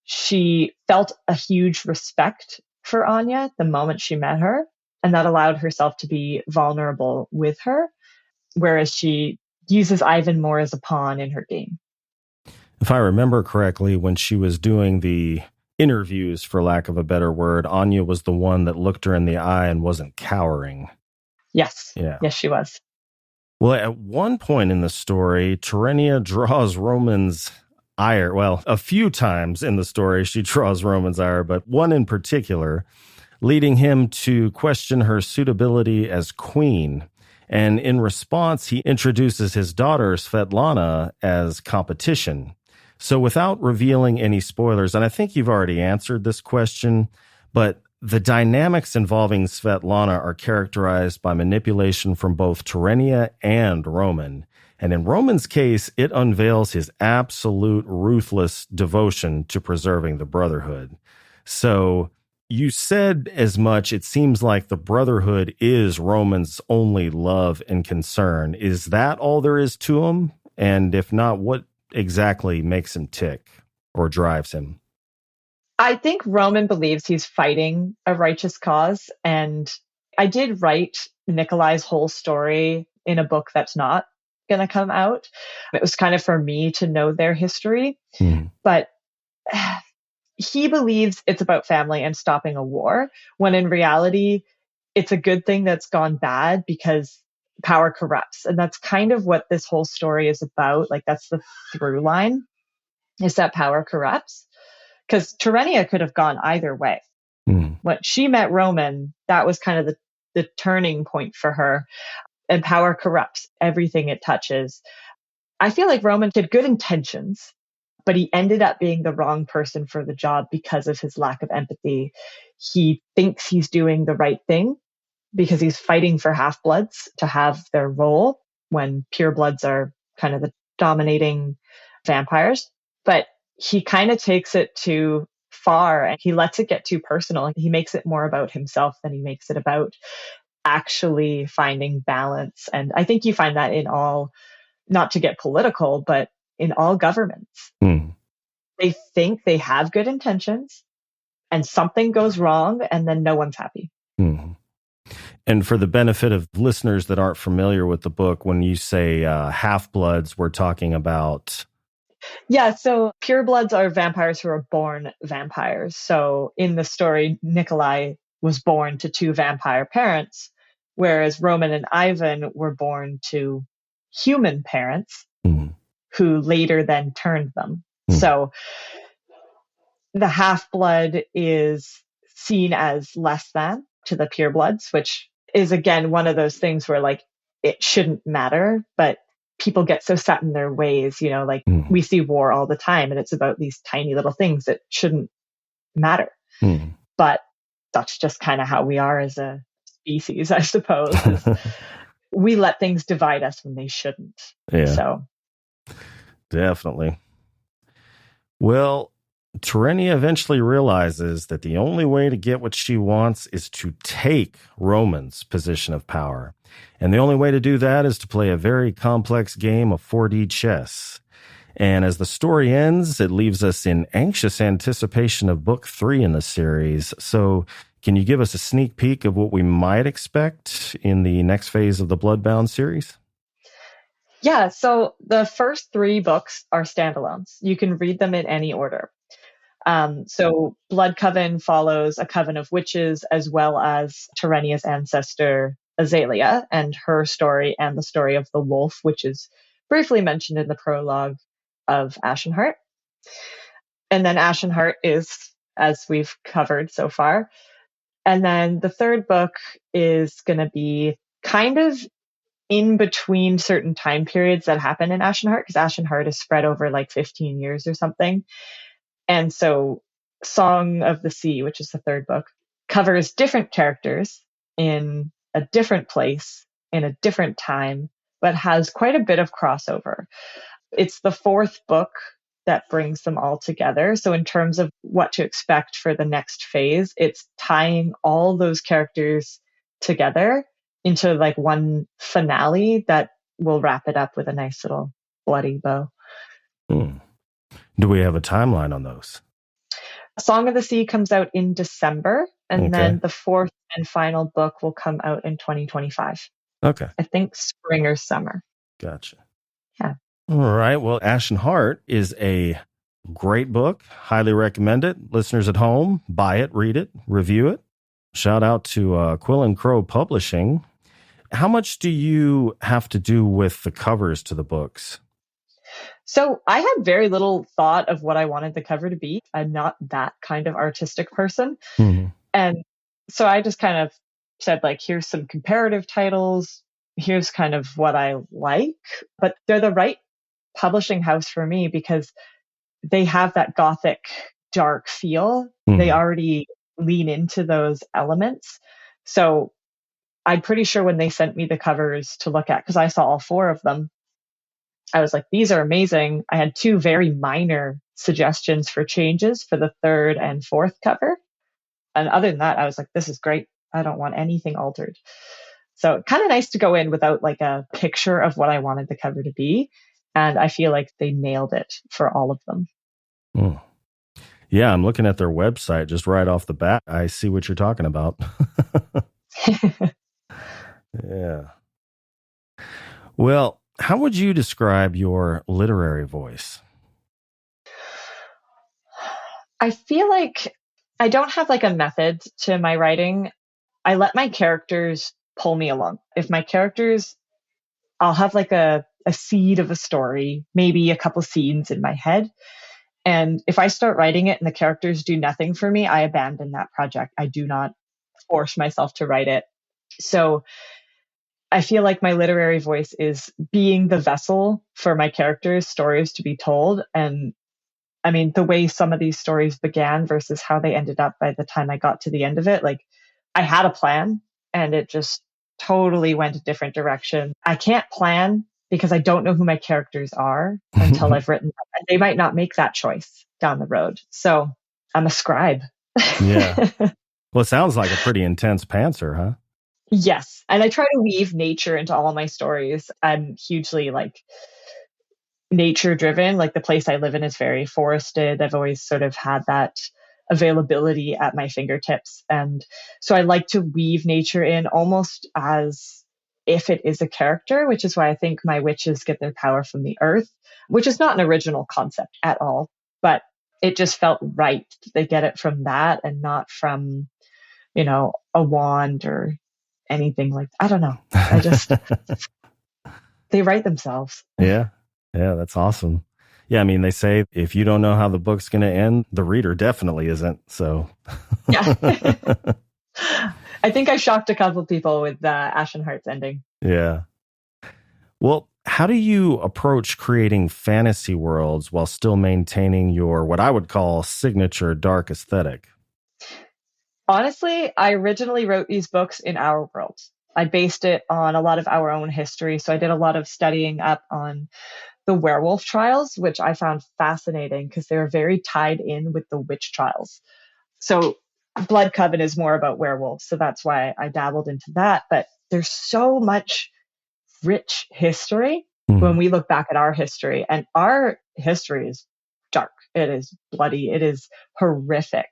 she felt a huge respect for Anya the moment she met her, and that allowed herself to be vulnerable with her, whereas she uses Ivan more as a pawn in her game. If I remember correctly, when she was doing the interviews, for lack of a better word, Anya was the one that looked her in the eye and wasn't cowering. Yes. Yeah. Yes, she was. Well, at one point in the story, Terenia draws Roman's ire. Well, a few times in the story, she draws Roman's ire, but one in particular, leading him to question her suitability as queen. And in response, he introduces his daughter, Svetlana, as competition. So without revealing any spoilers, and I think you've already answered this question, but the dynamics involving Svetlana are characterized by manipulation from both Terenia and Roman. And in Roman's case, it unveils his absolute ruthless devotion to preserving the Brotherhood. So you said as much. It seems like the Brotherhood is Roman's only love and concern. Is that all there is to him? And if not, what exactly makes him tick or drives him? I think Roman believes he's fighting a righteous cause. And I did write Nikolai's whole story in a book that's not going to come out. It was kind of for me to know their history. But he believes it's about family and stopping a war, when in reality, it's a good thing that's gone bad because power corrupts. And that's kind of what this whole story is about. Like, that's the through line, is that power corrupts. Because Terenia could have gone either way. When she met Roman, that was kind of the turning point for her. And power corrupts everything it touches. I feel like Roman had good intentions, but he ended up being the wrong person for the job because of his lack of empathy. He thinks he's doing the right thing because he's fighting for half-bloods to have their role when purebloods are kind of the dominating vampires. But he kind of takes it too far and he lets it get too personal. He makes it more about himself than he makes it about actually finding balance. And I think you find that in all, not to get political, but in all governments. They think they have good intentions and something goes wrong and then no one's happy. And for the benefit of listeners that aren't familiar with the book, when you say half-bloods, we're talking about... Yeah, so purebloods are vampires who are born vampires. So in the story, Nikolai was born to two vampire parents, whereas Roman and Ivan were born to human parents who later then turned them. So the half-blood is seen as less than to the purebloods, which is, again, one of those things where, like, it shouldn't matter, but people get so set in their ways, you know, like we see war all the time and it's about these tiny little things that shouldn't matter. But that's just kind of how we are as a species, I suppose. We let things divide us when they shouldn't. Yeah. So definitely. Well, Terenia eventually realizes that the only way to get what she wants is to take Roman's position of power. And the only way to do that is to play a very complex game of 4D chess. And as the story ends, it leaves us in anxious anticipation of book 3 in the series. So can you give us a sneak peek of what we might expect in the next phase of the Bloodbound series? Yeah, so the first 3 books are standalones. You can read them in any order. So Blood Coven follows a coven of witches, as well as Terenia's ancestor Azalea and her story, and the story of the wolf, which is briefly mentioned in the prologue of Ashen Heart. And then Ashen Heart is, as we've covered so far. And then the third book is going to be kind of in between certain time periods that happen in Ashen Heart, because Ashen Heart is spread over like 15 years or something. And so Song of the Sea, which is the third book, covers different characters in a different place, in a different time, but has quite a bit of crossover. It's the fourth book that brings them all together. So in terms of what to expect for the next phase, it's tying all those characters together into like one finale that will wrap it up with a nice little bloody bow. Do we have a timeline on those? Song of the Sea comes out in December, and then the fourth and final book will come out in 2025. Okay. I think spring or summer. Gotcha. Yeah. All right. Well, Ashen Heart is a great book. Highly recommend it. Listeners at home, buy it, read it, review it. Shout out to Quill and Crow Publishing. How much do you have to do with the covers to the books? So I had very little thought of what I wanted the cover to be. I'm not that kind of artistic person. And so I just kind of said, like, here's some comparative titles. Here's kind of what I like. But they're the right publishing house for me because they have that gothic, dark feel. They already lean into those elements. So I'm pretty sure when they sent me the covers to look at, because I saw all 4 of them, I was like, these are amazing. I had 2 very minor suggestions for changes for the 3rd and 4th cover. And other than that, I was like, this is great. I don't want anything altered. So kind of nice to go in without like a picture of what I wanted the cover to be. And I feel like they nailed it for all of them. Yeah, I'm looking at their website just right off the bat. I see what you're talking about. Yeah. Well, how would you describe your literary voice? I feel like I don't have like a method to my writing. I let my characters pull me along. If my characters, I'll have like a seed of a story, maybe a couple scenes in my head. And if I start writing it and the characters do nothing for me, I abandon that project. I do not force myself to write it. So I feel like my literary voice is being the vessel for my characters' stories to be told. And I mean, the way some of these stories began versus how they ended up by the time I got to the end of it, like I had a plan and it just totally went a different direction. I can't plan because I don't know who my characters are until I've written them. And they might not make that choice down the road. So I'm a scribe. Yeah. Well, it sounds like a pretty intense pantser, huh? Yes. And I try to weave nature into all my stories. I'm hugely like nature driven. Like the place I live in is very forested. I've always sort of had that availability at my fingertips. And so I like to weave nature in almost as if it is a character, which is why I think my witches get their power from the earth, which is not an original concept at all, but it just felt right. They get it from that and not from, a wand or anything like, I don't know. They write themselves. Yeah. Yeah, that's awesome. Yeah, I mean, they say if you don't know how the book's going to end, the reader definitely isn't. So, yeah. I think I shocked a couple of people with Ashen Heart's ending. Yeah. Well, how do you approach creating fantasy worlds while still maintaining your, what I would call, signature dark aesthetic? Honestly, I originally wrote these books in our world. I based it on a lot of our own history. So I did a lot of studying up on the werewolf trials, which I found fascinating because they were very tied in with the witch trials. So Blood Coven is more about werewolves. So that's why I dabbled into that. But there's so much rich history when we look back at our history, and our history is dark. It is bloody. It is horrific.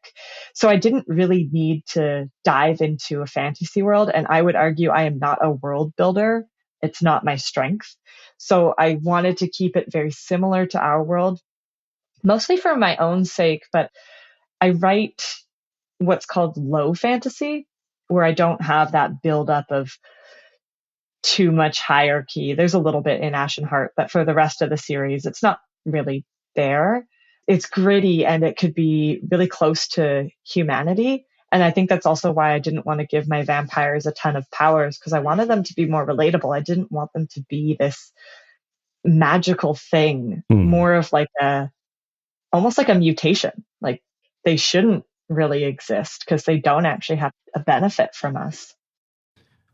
So I didn't really need to dive into a fantasy world. And I would argue I am not a world builder. It's not my strength. So I wanted to keep it very similar to our world, mostly for my own sake. But I write what's called low fantasy, where I don't have that buildup of too much hierarchy. There's a little bit in Ashen Heart, but for the rest of the series, it's not really there. It's gritty and it could be really close to humanity. And I think that's also why I didn't want to give my vampires a ton of powers, because I wanted them to be more relatable. I didn't want them to be this magical thing, more of like almost like a mutation. Like they shouldn't really exist because they don't actually have a benefit from us.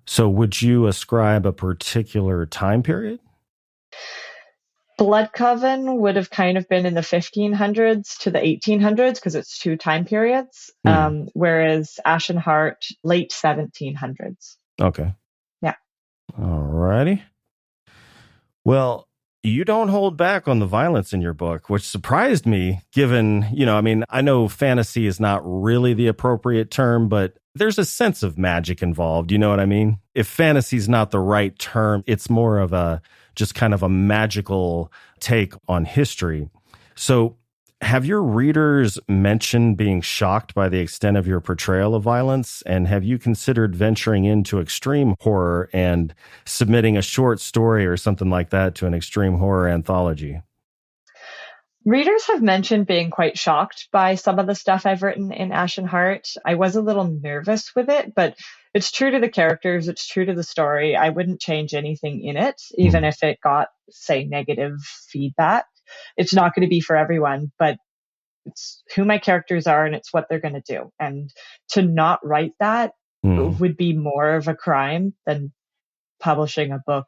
So would you ascribe a particular time period? Blood Coven would have kind of been in the 1500s to the 1800s because it's two time periods, whereas Ashen Heart, late 1700s. Okay. Yeah. All righty. Well, you don't hold back on the violence in your book, which surprised me given, I know fantasy is not really the appropriate term, but there's a sense of magic involved. You know what I mean? If fantasy is not the right term, it's more of just kind of a magical take on history. So have your readers mentioned being shocked by the extent of your portrayal of violence? And have you considered venturing into extreme horror and submitting a short story or something like that to an extreme horror anthology? Readers have mentioned being quite shocked by some of the stuff I've written in Ashen Heart. I was a little nervous with it, but it's true to the characters. It's true to the story. I wouldn't change anything in it, even if it got, say, negative feedback. It's not going to be for everyone, but it's who my characters are and it's what they're going to do. And to not write that would be more of a crime than publishing a book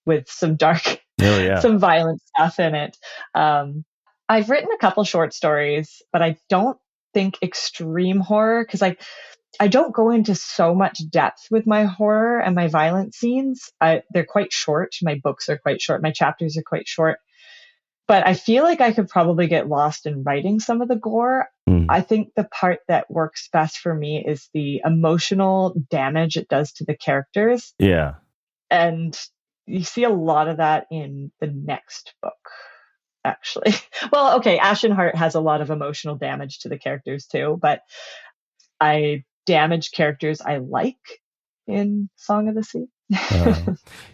with some dark, some violent stuff in it. I've written a couple short stories, but I don't think extreme horror, because I don't go into so much depth with my horror and my violent scenes. They're quite short. My books are quite short. My chapters are quite short. But I feel like I could probably get lost in writing some of the gore. I think the part that works best for me is the emotional damage it does to the characters. Yeah. And you see a lot of that in the next book. actually. Well, okay, Ashen Heart has a lot of emotional damage to the characters too, but I damage characters I like in Song of the Sea.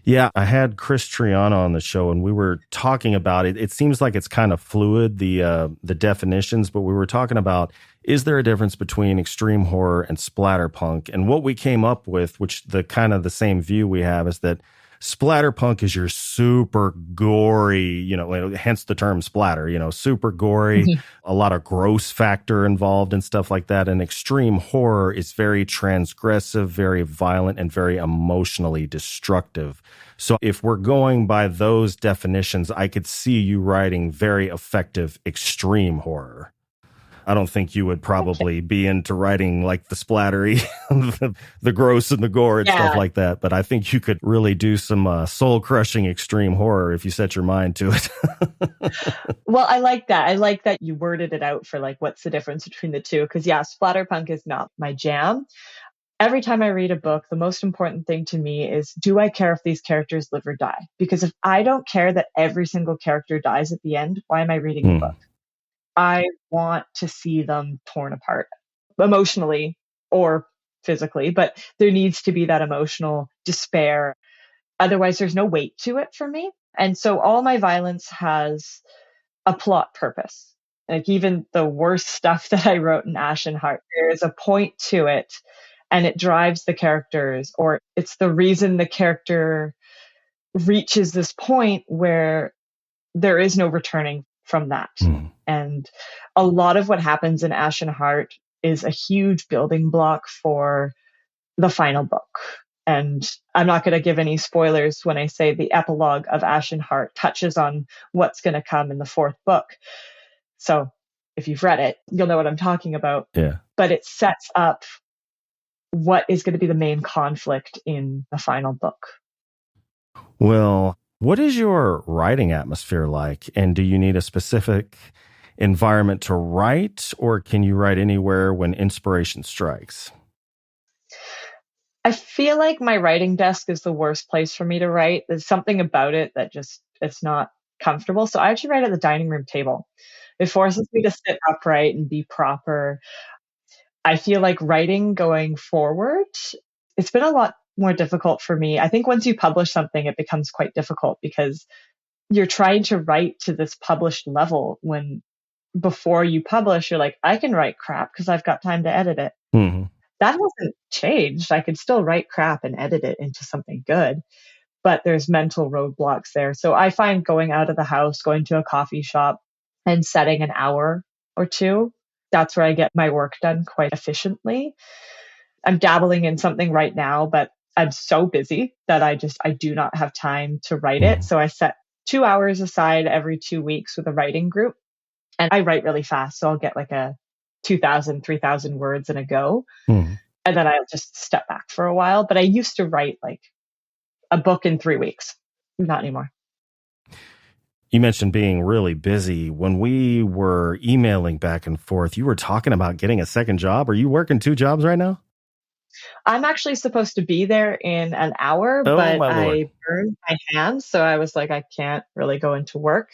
Yeah, I had Chris Triano on the show, and we were talking about it. It seems like it's kind of fluid, the definitions, but we were talking about, is there a difference between extreme horror and splatterpunk? And what we came up with, which the kind of the same view we have, is that splatterpunk is your super gory, hence the term splatter, super gory, a lot of gross factor involved and stuff like that. And extreme horror is very transgressive, very violent, and very emotionally destructive. So if we're going by those definitions, I could see you writing very effective extreme horror. I don't think you would probably be into writing like the splattery, the gross and the gore and stuff like that. But I think you could really do some soul-crushing extreme horror if you set your mind to it. Well, I like that. I like that you worded it out for like, what's the difference between the two? Because splatterpunk is not my jam. Every time I read a book, the most important thing to me is, do I care if these characters live or die? Because if I don't care that every single character dies at the end, why am I reading the book? I want to see them torn apart emotionally or physically, but there needs to be that emotional despair. Otherwise, there's no weight to it for me. And so all my violence has a plot purpose. Like even the worst stuff that I wrote in Ashen Heart, there is a point to it and it drives the characters, or it's the reason the character reaches this point where there is no returning from that. And a lot of what happens in Ashen Heart is a huge building block for the final book. And I'm not going to give any spoilers when I say the epilogue of Ashen Heart touches on what's going to come in the fourth book. So if you've read it, you'll know what I'm talking about. Yeah. But it sets up what is going to be the main conflict in the final book. Well, what is your writing atmosphere like? And do you need a specific environment to write, or can you write anywhere when inspiration strikes? I feel like my writing desk is the worst place for me to write. There's something about it that just, it's not comfortable. So I actually write at the dining room table. It forces me to sit upright and be proper. I feel like writing going forward, it's been a lot more difficult for me. I think once you publish something, it becomes quite difficult because you're trying to write to this published level when before you publish, you're like, I can write crap because I've got time to edit it. That hasn't changed. I could still write crap and edit it into something good, but there's mental roadblocks there. So I find going out of the house, going to a coffee shop and setting an hour or two, that's where I get my work done quite efficiently. I'm dabbling in something right now, but I'm so busy that I do not have time to write it. So I set 2 hours aside every 2 weeks with a writing group, and I write really fast. So I'll get like a 2,000, 3,000 words in a go. And then I'll just step back for a while. But I used to write like a book in 3 weeks. Not anymore. You mentioned being really busy. When we were emailing back and forth, you were talking about getting a second job. Are you working 2 jobs right now? I'm actually supposed to be there in an hour, but I burned my hand. So I was like, I can't really go into work.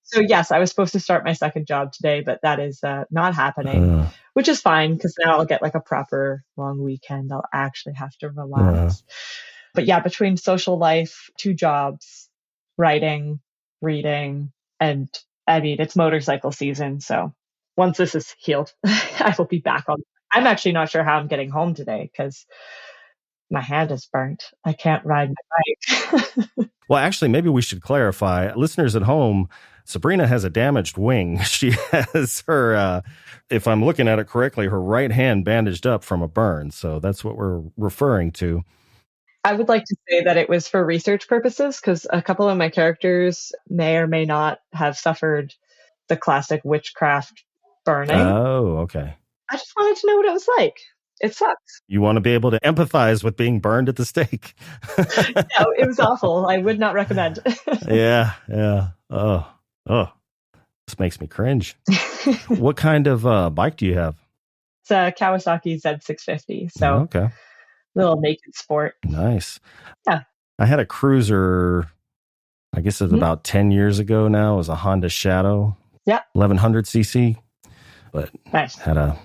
So yes, I was supposed to start my second job today, but that is not happening, which is fine because now I'll get like a proper long weekend. I'll actually have to relax. But yeah, between social life, 2 jobs, writing, reading, and I mean, it's motorcycle season. So once this is healed, I will be back on. I'm actually not sure how I'm getting home today because my hand is burnt. I can't ride my bike. Well, actually, maybe we should clarify. Listeners at home, Sabrina has a damaged wing. She has her, if I'm looking at it correctly, her right hand bandaged up from a burn. So that's what we're referring to. I would like to say that it was for research purposes because a couple of my characters may or may not have suffered the classic witchcraft burning. Oh, okay. I just wanted to know what it was like. It sucks. You want to be able to empathize with being burned at the stake. No, it was awful. I would not recommend. Yeah. Oh, this makes me cringe. What kind of bike do you have? It's a Kawasaki Z650. So okay. Little naked sport. Nice. Yeah. I had a cruiser I guess it's about 10 years ago now. It was a Honda Shadow. Yeah. 1100cc. But nice. Had a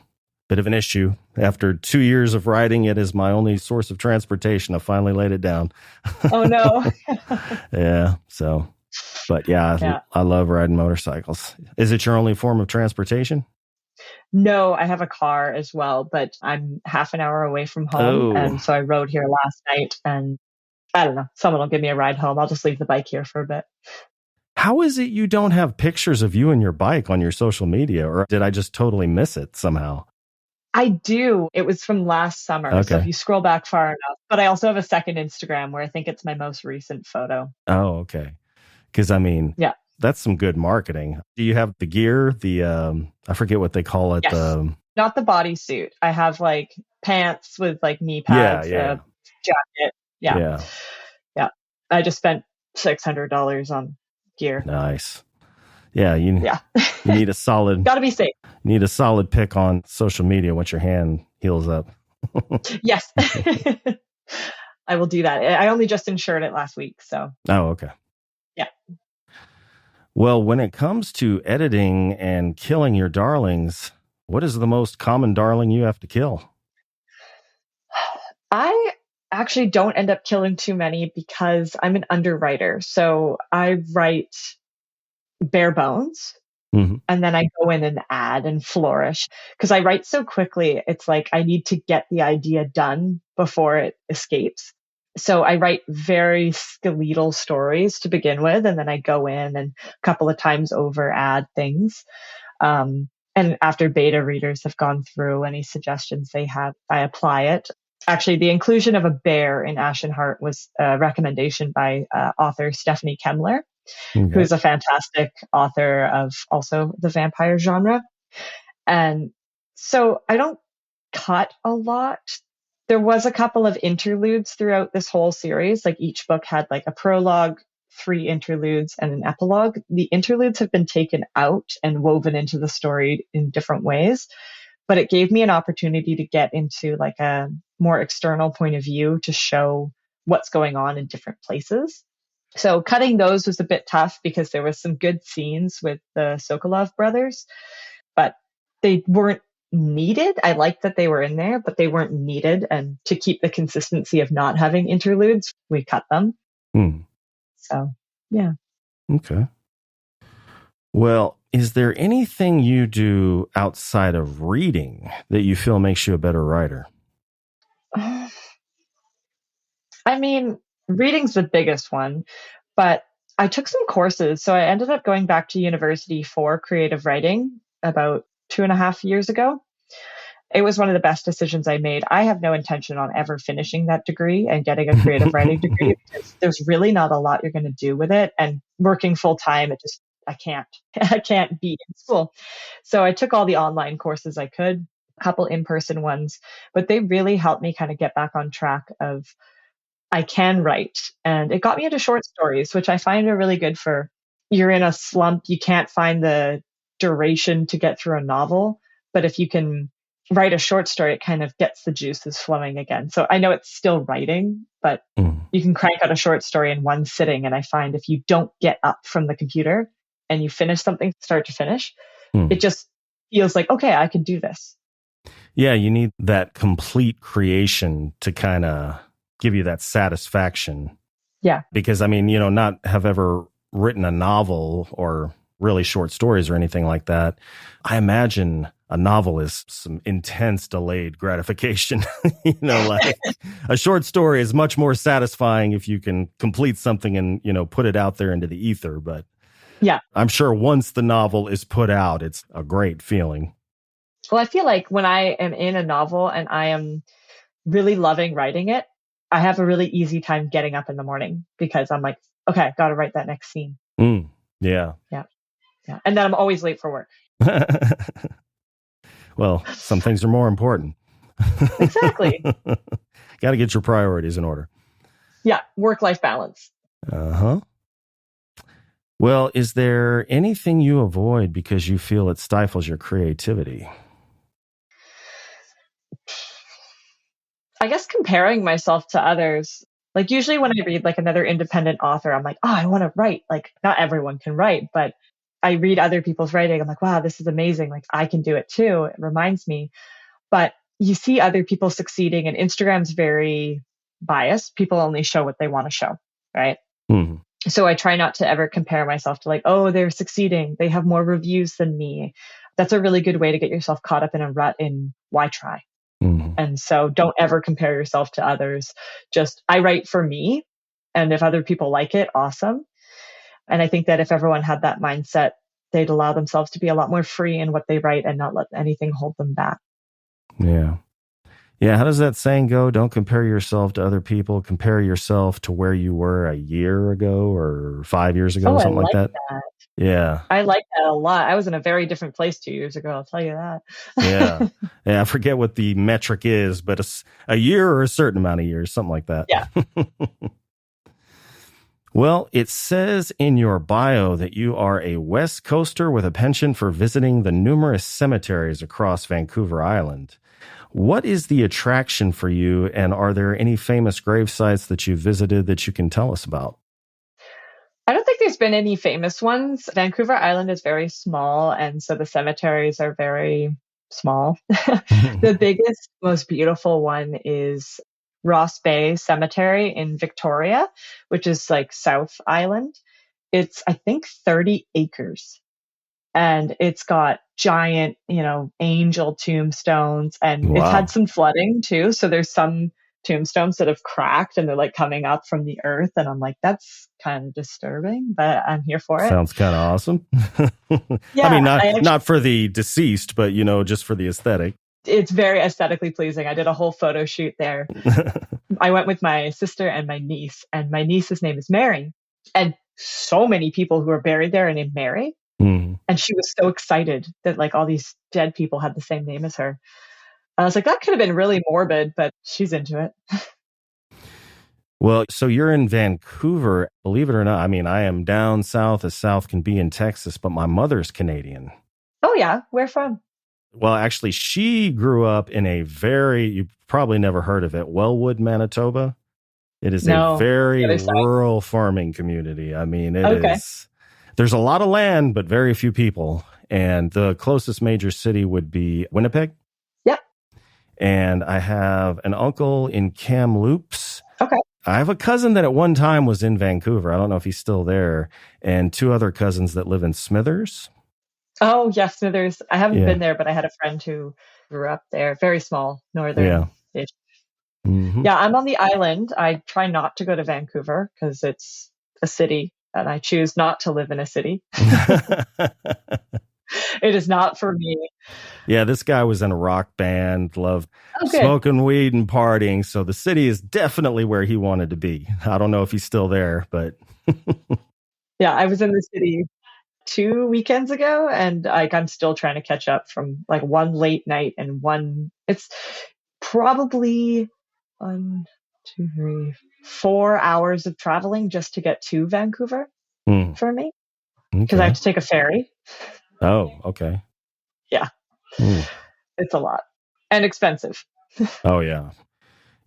bit of an issue. After 2 years of riding it as my only source of transportation, I finally laid it down. Oh, no. Yeah. So, but yeah, I love riding motorcycles. Is it your only form of transportation? No, I have a car as well, but I'm half an hour away from home. And so I rode here last night, and I don't know, someone will give me a ride home. I'll just leave the bike here for a bit. How is it you don't have pictures of you and your bike on your social media, or did I just totally miss it somehow? I do. It was from last summer. Okay. So if you scroll back far enough, but I also have a second Instagram where I think it's my most recent photo. Oh, okay. Because that's some good marketing. Do you have the gear? I forget what they call it. Yes. Not the bodysuit. I have like pants with like knee pads, jacket. Yeah. I just spent $600 on gear. Nice. Yeah. You need a solid. Got to be safe. Need a solid pick on social media once your hand heals up. Yes. I will do that. I only just insured it last week. So. Oh, okay. Yeah. Well, when it comes to editing and killing your darlings, what is the most common darling you have to kill? I actually don't end up killing too many because I'm an underwriter. So I write bare bones. And then I go in and add and flourish because I write so quickly. It's like I need to get the idea done before it escapes. So I write very skeletal stories to begin with, and then I go in and a couple of times over add things. And after beta readers have gone through any suggestions they have, I apply it. Actually, the inclusion of a bear in Ashen Heart was a recommendation by author Stephanie Kemler. Okay. Who's a fantastic author of also the vampire genre. And so I don't cut a lot. There was a couple of interludes throughout this whole series. Like each book had like a prologue, 3 interludes, and an epilogue. The interludes have been taken out and woven into the story in different ways. But it gave me an opportunity to get into like a more external point of view to show what's going on in different places. So cutting those was a bit tough because there was some good scenes with the Sokolov brothers, but they weren't needed. I liked that they were in there, but they weren't needed. And to keep the consistency of not having interludes, we cut them. So, yeah. Okay. Well, is there anything you do outside of reading that you feel makes you a better writer? I mean, reading's the biggest one, but I took some courses. So I ended up going back to university for creative writing about 2.5 years ago. It was one of the best decisions I made. I have no intention on ever finishing that degree and getting a creative writing degree because there's really not a lot you're going to do with it. And working full time, I can't be in school. So I took all the online courses I could, a couple in-person ones, but they really helped me kind of get back on track of I can write. And it got me into short stories, which I find are really good for you're in a slump. You can't find the duration to get through a novel. But if you can write a short story, it kind of gets the juices flowing again. So I know it's still writing, but you can crank out a short story in one sitting. And I find if you don't get up from the computer and you finish something start to finish, it just feels like, okay, I can do this. Yeah, you need that complete creation to kind of give you that satisfaction. Yeah. Because, I mean, not have ever written a novel or really short stories or anything like that. I imagine a novel is some intense delayed gratification. Like a short story is much more satisfying if you can complete something and, put it out there into the ether. But yeah, I'm sure once the novel is put out, it's a great feeling. Well, I feel like when I am in a novel and I am really loving writing it, I have a really easy time getting up in the morning because I'm like, okay, got to write that next scene. Yeah. And then I'm always late for work. Well, some things are more important. Exactly. Got to get your priorities in order. Yeah. Work-life balance. Uh-huh. Well, is there anything you avoid because you feel it stifles your creativity? I guess comparing myself to others, Like usually when I read like another independent author, I'm like, oh, I want to write. Like not everyone can write, but I read other people's writing. I'm like, wow, this is amazing. Like I can do it too. It reminds me. But you see other people succeeding, and Instagram's very biased. People only show what they want to show, right? Mhm. So I try not to ever compare myself to like, oh, they're succeeding. They have more reviews than me. That's a really good way to get yourself caught up in a rut in why try. Mhm. And so don't ever compare yourself to others. Just I write for me. And if other people like it, awesome. And I think that if everyone had that mindset, they'd allow themselves to be a lot more free in what they write and not let anything hold them back. Yeah. Yeah. How does that saying go? Don't compare yourself to other people. Compare yourself to where you were a year ago or 5 years ago, Oh, I something like like that. that. Yeah. I like that a lot. I was in a very different place 2 years ago. I'll tell you that. Yeah. Yeah. I forget what the metric is, but a year or a certain amount of years, something like that. Yeah. Well, it says in your bio that you are a West Coaster with a penchant for visiting the numerous cemeteries across Vancouver Island. What is the attraction for you, and are there any famous grave sites that you visited that you can tell us about? I don't think there's been any famous ones. Vancouver Island is very small, and so the cemeteries are very small. The biggest, most beautiful one is Ross Bay Cemetery in Victoria, which is like South Island. It's, I think, 30 acres. And it's got giant, angel tombstones, and it's Wow. had some flooding too. So there's some tombstones that have cracked and they're like coming up from the earth. And I'm like, that's kind of disturbing, but I'm here for it. Sounds kind of awesome. I Yeah, mean, not for the deceased, but, just for the aesthetic. it's very aesthetically pleasing. I did a whole photo shoot there. I went with my sister and my niece's name is Mary. And so many people who are buried there are named Mary. Mhm. And she was so excited that like all these dead people had the same name as her. I was like, that could have been really morbid, but she's into it. Well, so you're in Vancouver. Believe it or not, I mean, I am down south as south can be in Texas, but my mother's Canadian. Oh, yeah. Where from? Well, actually, she grew up in you've probably never heard of it, Wellwood, Manitoba. It is a very rural farming community. I mean, there's a lot of land, but very few people. And the closest major city would be Winnipeg. Yep. And I have an uncle in Kamloops. Okay. I have a cousin that at one time was in Vancouver. I don't know if he's still there. And 2 other cousins that live in Smithers. Oh, yes. Smithers. I haven't been there, but I had a friend who grew up there. Very small, northern. Yeah. Mm-hmm. Yeah, I'm on the island. I try not to go to Vancouver because it's a city and I choose not to live in a city. It is not for me. Yeah, this guy was in a rock band, loved smoking weed and partying. So the city is definitely where he wanted to be. I don't know if he's still there, but. Yeah, I was in the city 2 weekends ago, and like I'm still trying to catch up from like one late night and it's probably 1, 2, 3, 4 hours of traveling just to get to Vancouver for me, because I have to take a ferry. Oh, okay. Yeah. It's a lot and expensive. Oh, yeah.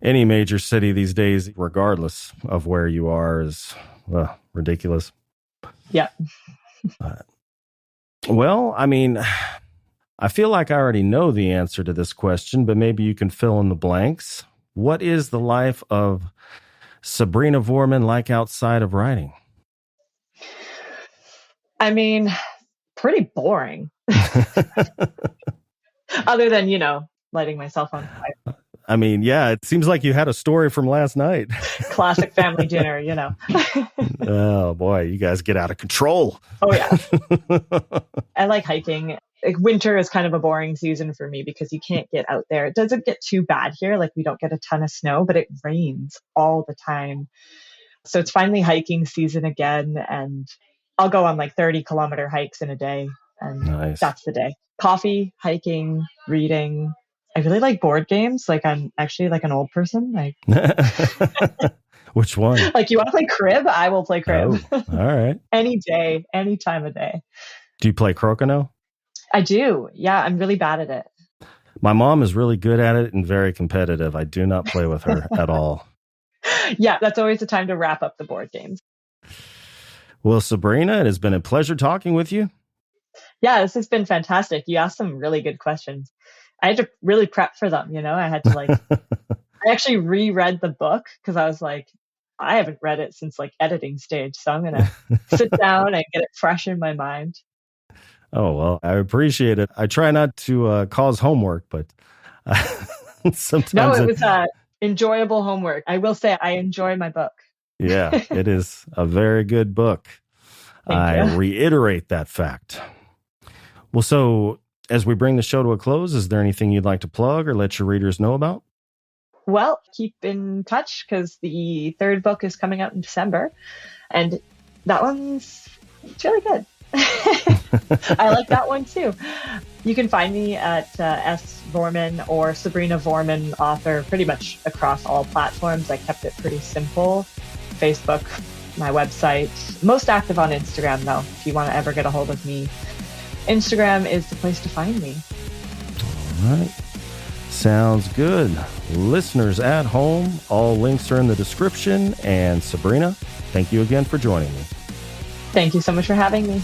Any major city these days, regardless of where you are, is ridiculous. Yeah. Well, I mean, I feel like I already know the answer to this question, but maybe you can fill in the blanks. What is the life of Sabrina Voerman like outside of writing? I mean, pretty boring. Other than, lighting myself on fire. I mean, yeah, it seems like you had a story from last night. Classic family dinner, Oh, boy, you guys get out of control. Oh, yeah. I like hiking. Like winter is kind of a boring season for me because you can't get out there. It doesn't get too bad here. Like we don't get a ton of snow, but it rains all the time. So it's finally hiking season again. And I'll go on like 30-kilometer hikes in a day. And That's the day. Coffee, hiking, reading. I really like board games. Like I'm actually like an old person. Like Which one? Like you want to play crib? I will play crib. Oh, all right. Any day, any time of day. Do you play crokinole? I do. Yeah, I'm really bad at it. My mom is really good at it and very competitive. I do not play with her at all. Yeah, that's always the time to wrap up the board games. Well, Sabrina, it has been a pleasure talking with you. Yeah, this has been fantastic. You asked some really good questions. I had to really prep for them, I had to I actually reread the book because I was like, I haven't read it since editing stage. So I'm going to sit down and get it fresh in my mind. Oh, well, I appreciate it. I try not to cause homework, but sometimes. No, it was enjoyable homework. I will say I enjoy my book. Yeah, it is a very good book. I reiterate that fact. Well, so as we bring the show to a close, is there anything you'd like to plug or let your readers know about? Well, keep in touch because the third book is coming out in December, and that it's really good. I like that one too. You can find me at S. Voerman or Sabrina Voerman author pretty much across all platforms. I kept it pretty simple. Facebook, my website. Most active on Instagram though, if you want to ever get a hold of me. Instagram is the place to find me. All right. Sounds good. Listeners at home, all links are in the description. And Sabrina, thank you again for joining me. Thank you so much for having me.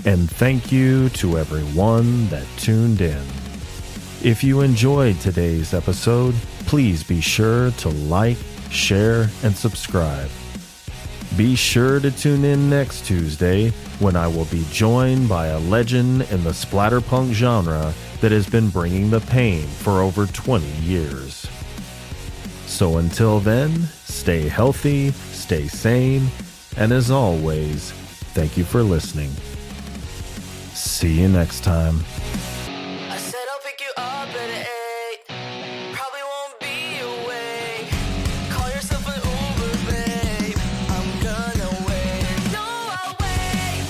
And thank you to everyone that tuned in. If you enjoyed today's episode, please be sure to like, share, and subscribe. Be sure to tune in next Tuesday when I will be joined by a legend in the splatterpunk genre that has been bringing the pain for over 20 years. So until then, stay healthy, stay sane, and as always, thank you for listening. See you next time. I said I'll pick you up at 8. Probably won't be awake. Call yourself an Uber, babe. I'm gonna wait. No, I'll wait.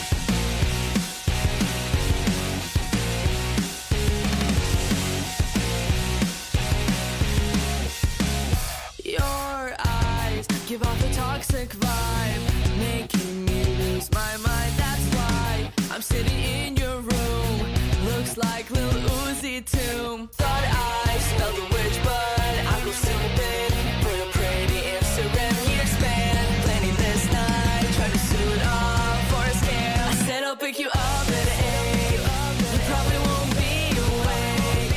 Your eyes give off a toxic vibe, making me lose my mind. That's why I'm sitting in your room. Looks like Lil Uzi Tomb. Thought I smelled a witch, but I go stupid. Put a pretty Instagram year span. Planning this night, trying to suit up for a scam. I said I'll pick you up at 8. You probably won't be awake.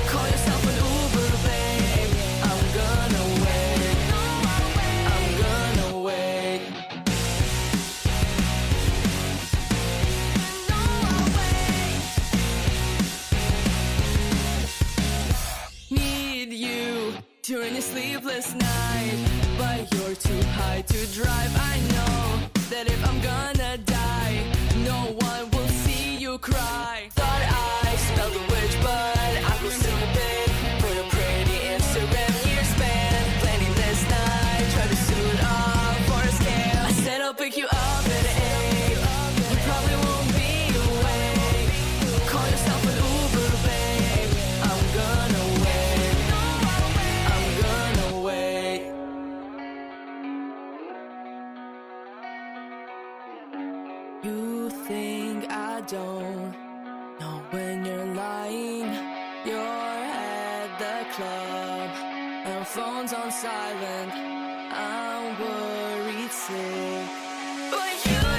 Call yourself an Uber, babe. I'm gonna wait. I'm gonna wait. Need you during a sleepless night, but you're too high to drive. I know that if I'm gonna die, no one will see you cry. Thought I smelled a witch, but I go stupid. Put a pretty Instagram year span. Planning this night, try to suit up for a scam. I said I'll pick you up at 8. You probably won't be awake. Call yourself an Uber, babe. I'm gonna wait. I'm gonna wait. You think I don't know when you're lying. You're at the club and phone's on silent. I'm worried sick, but you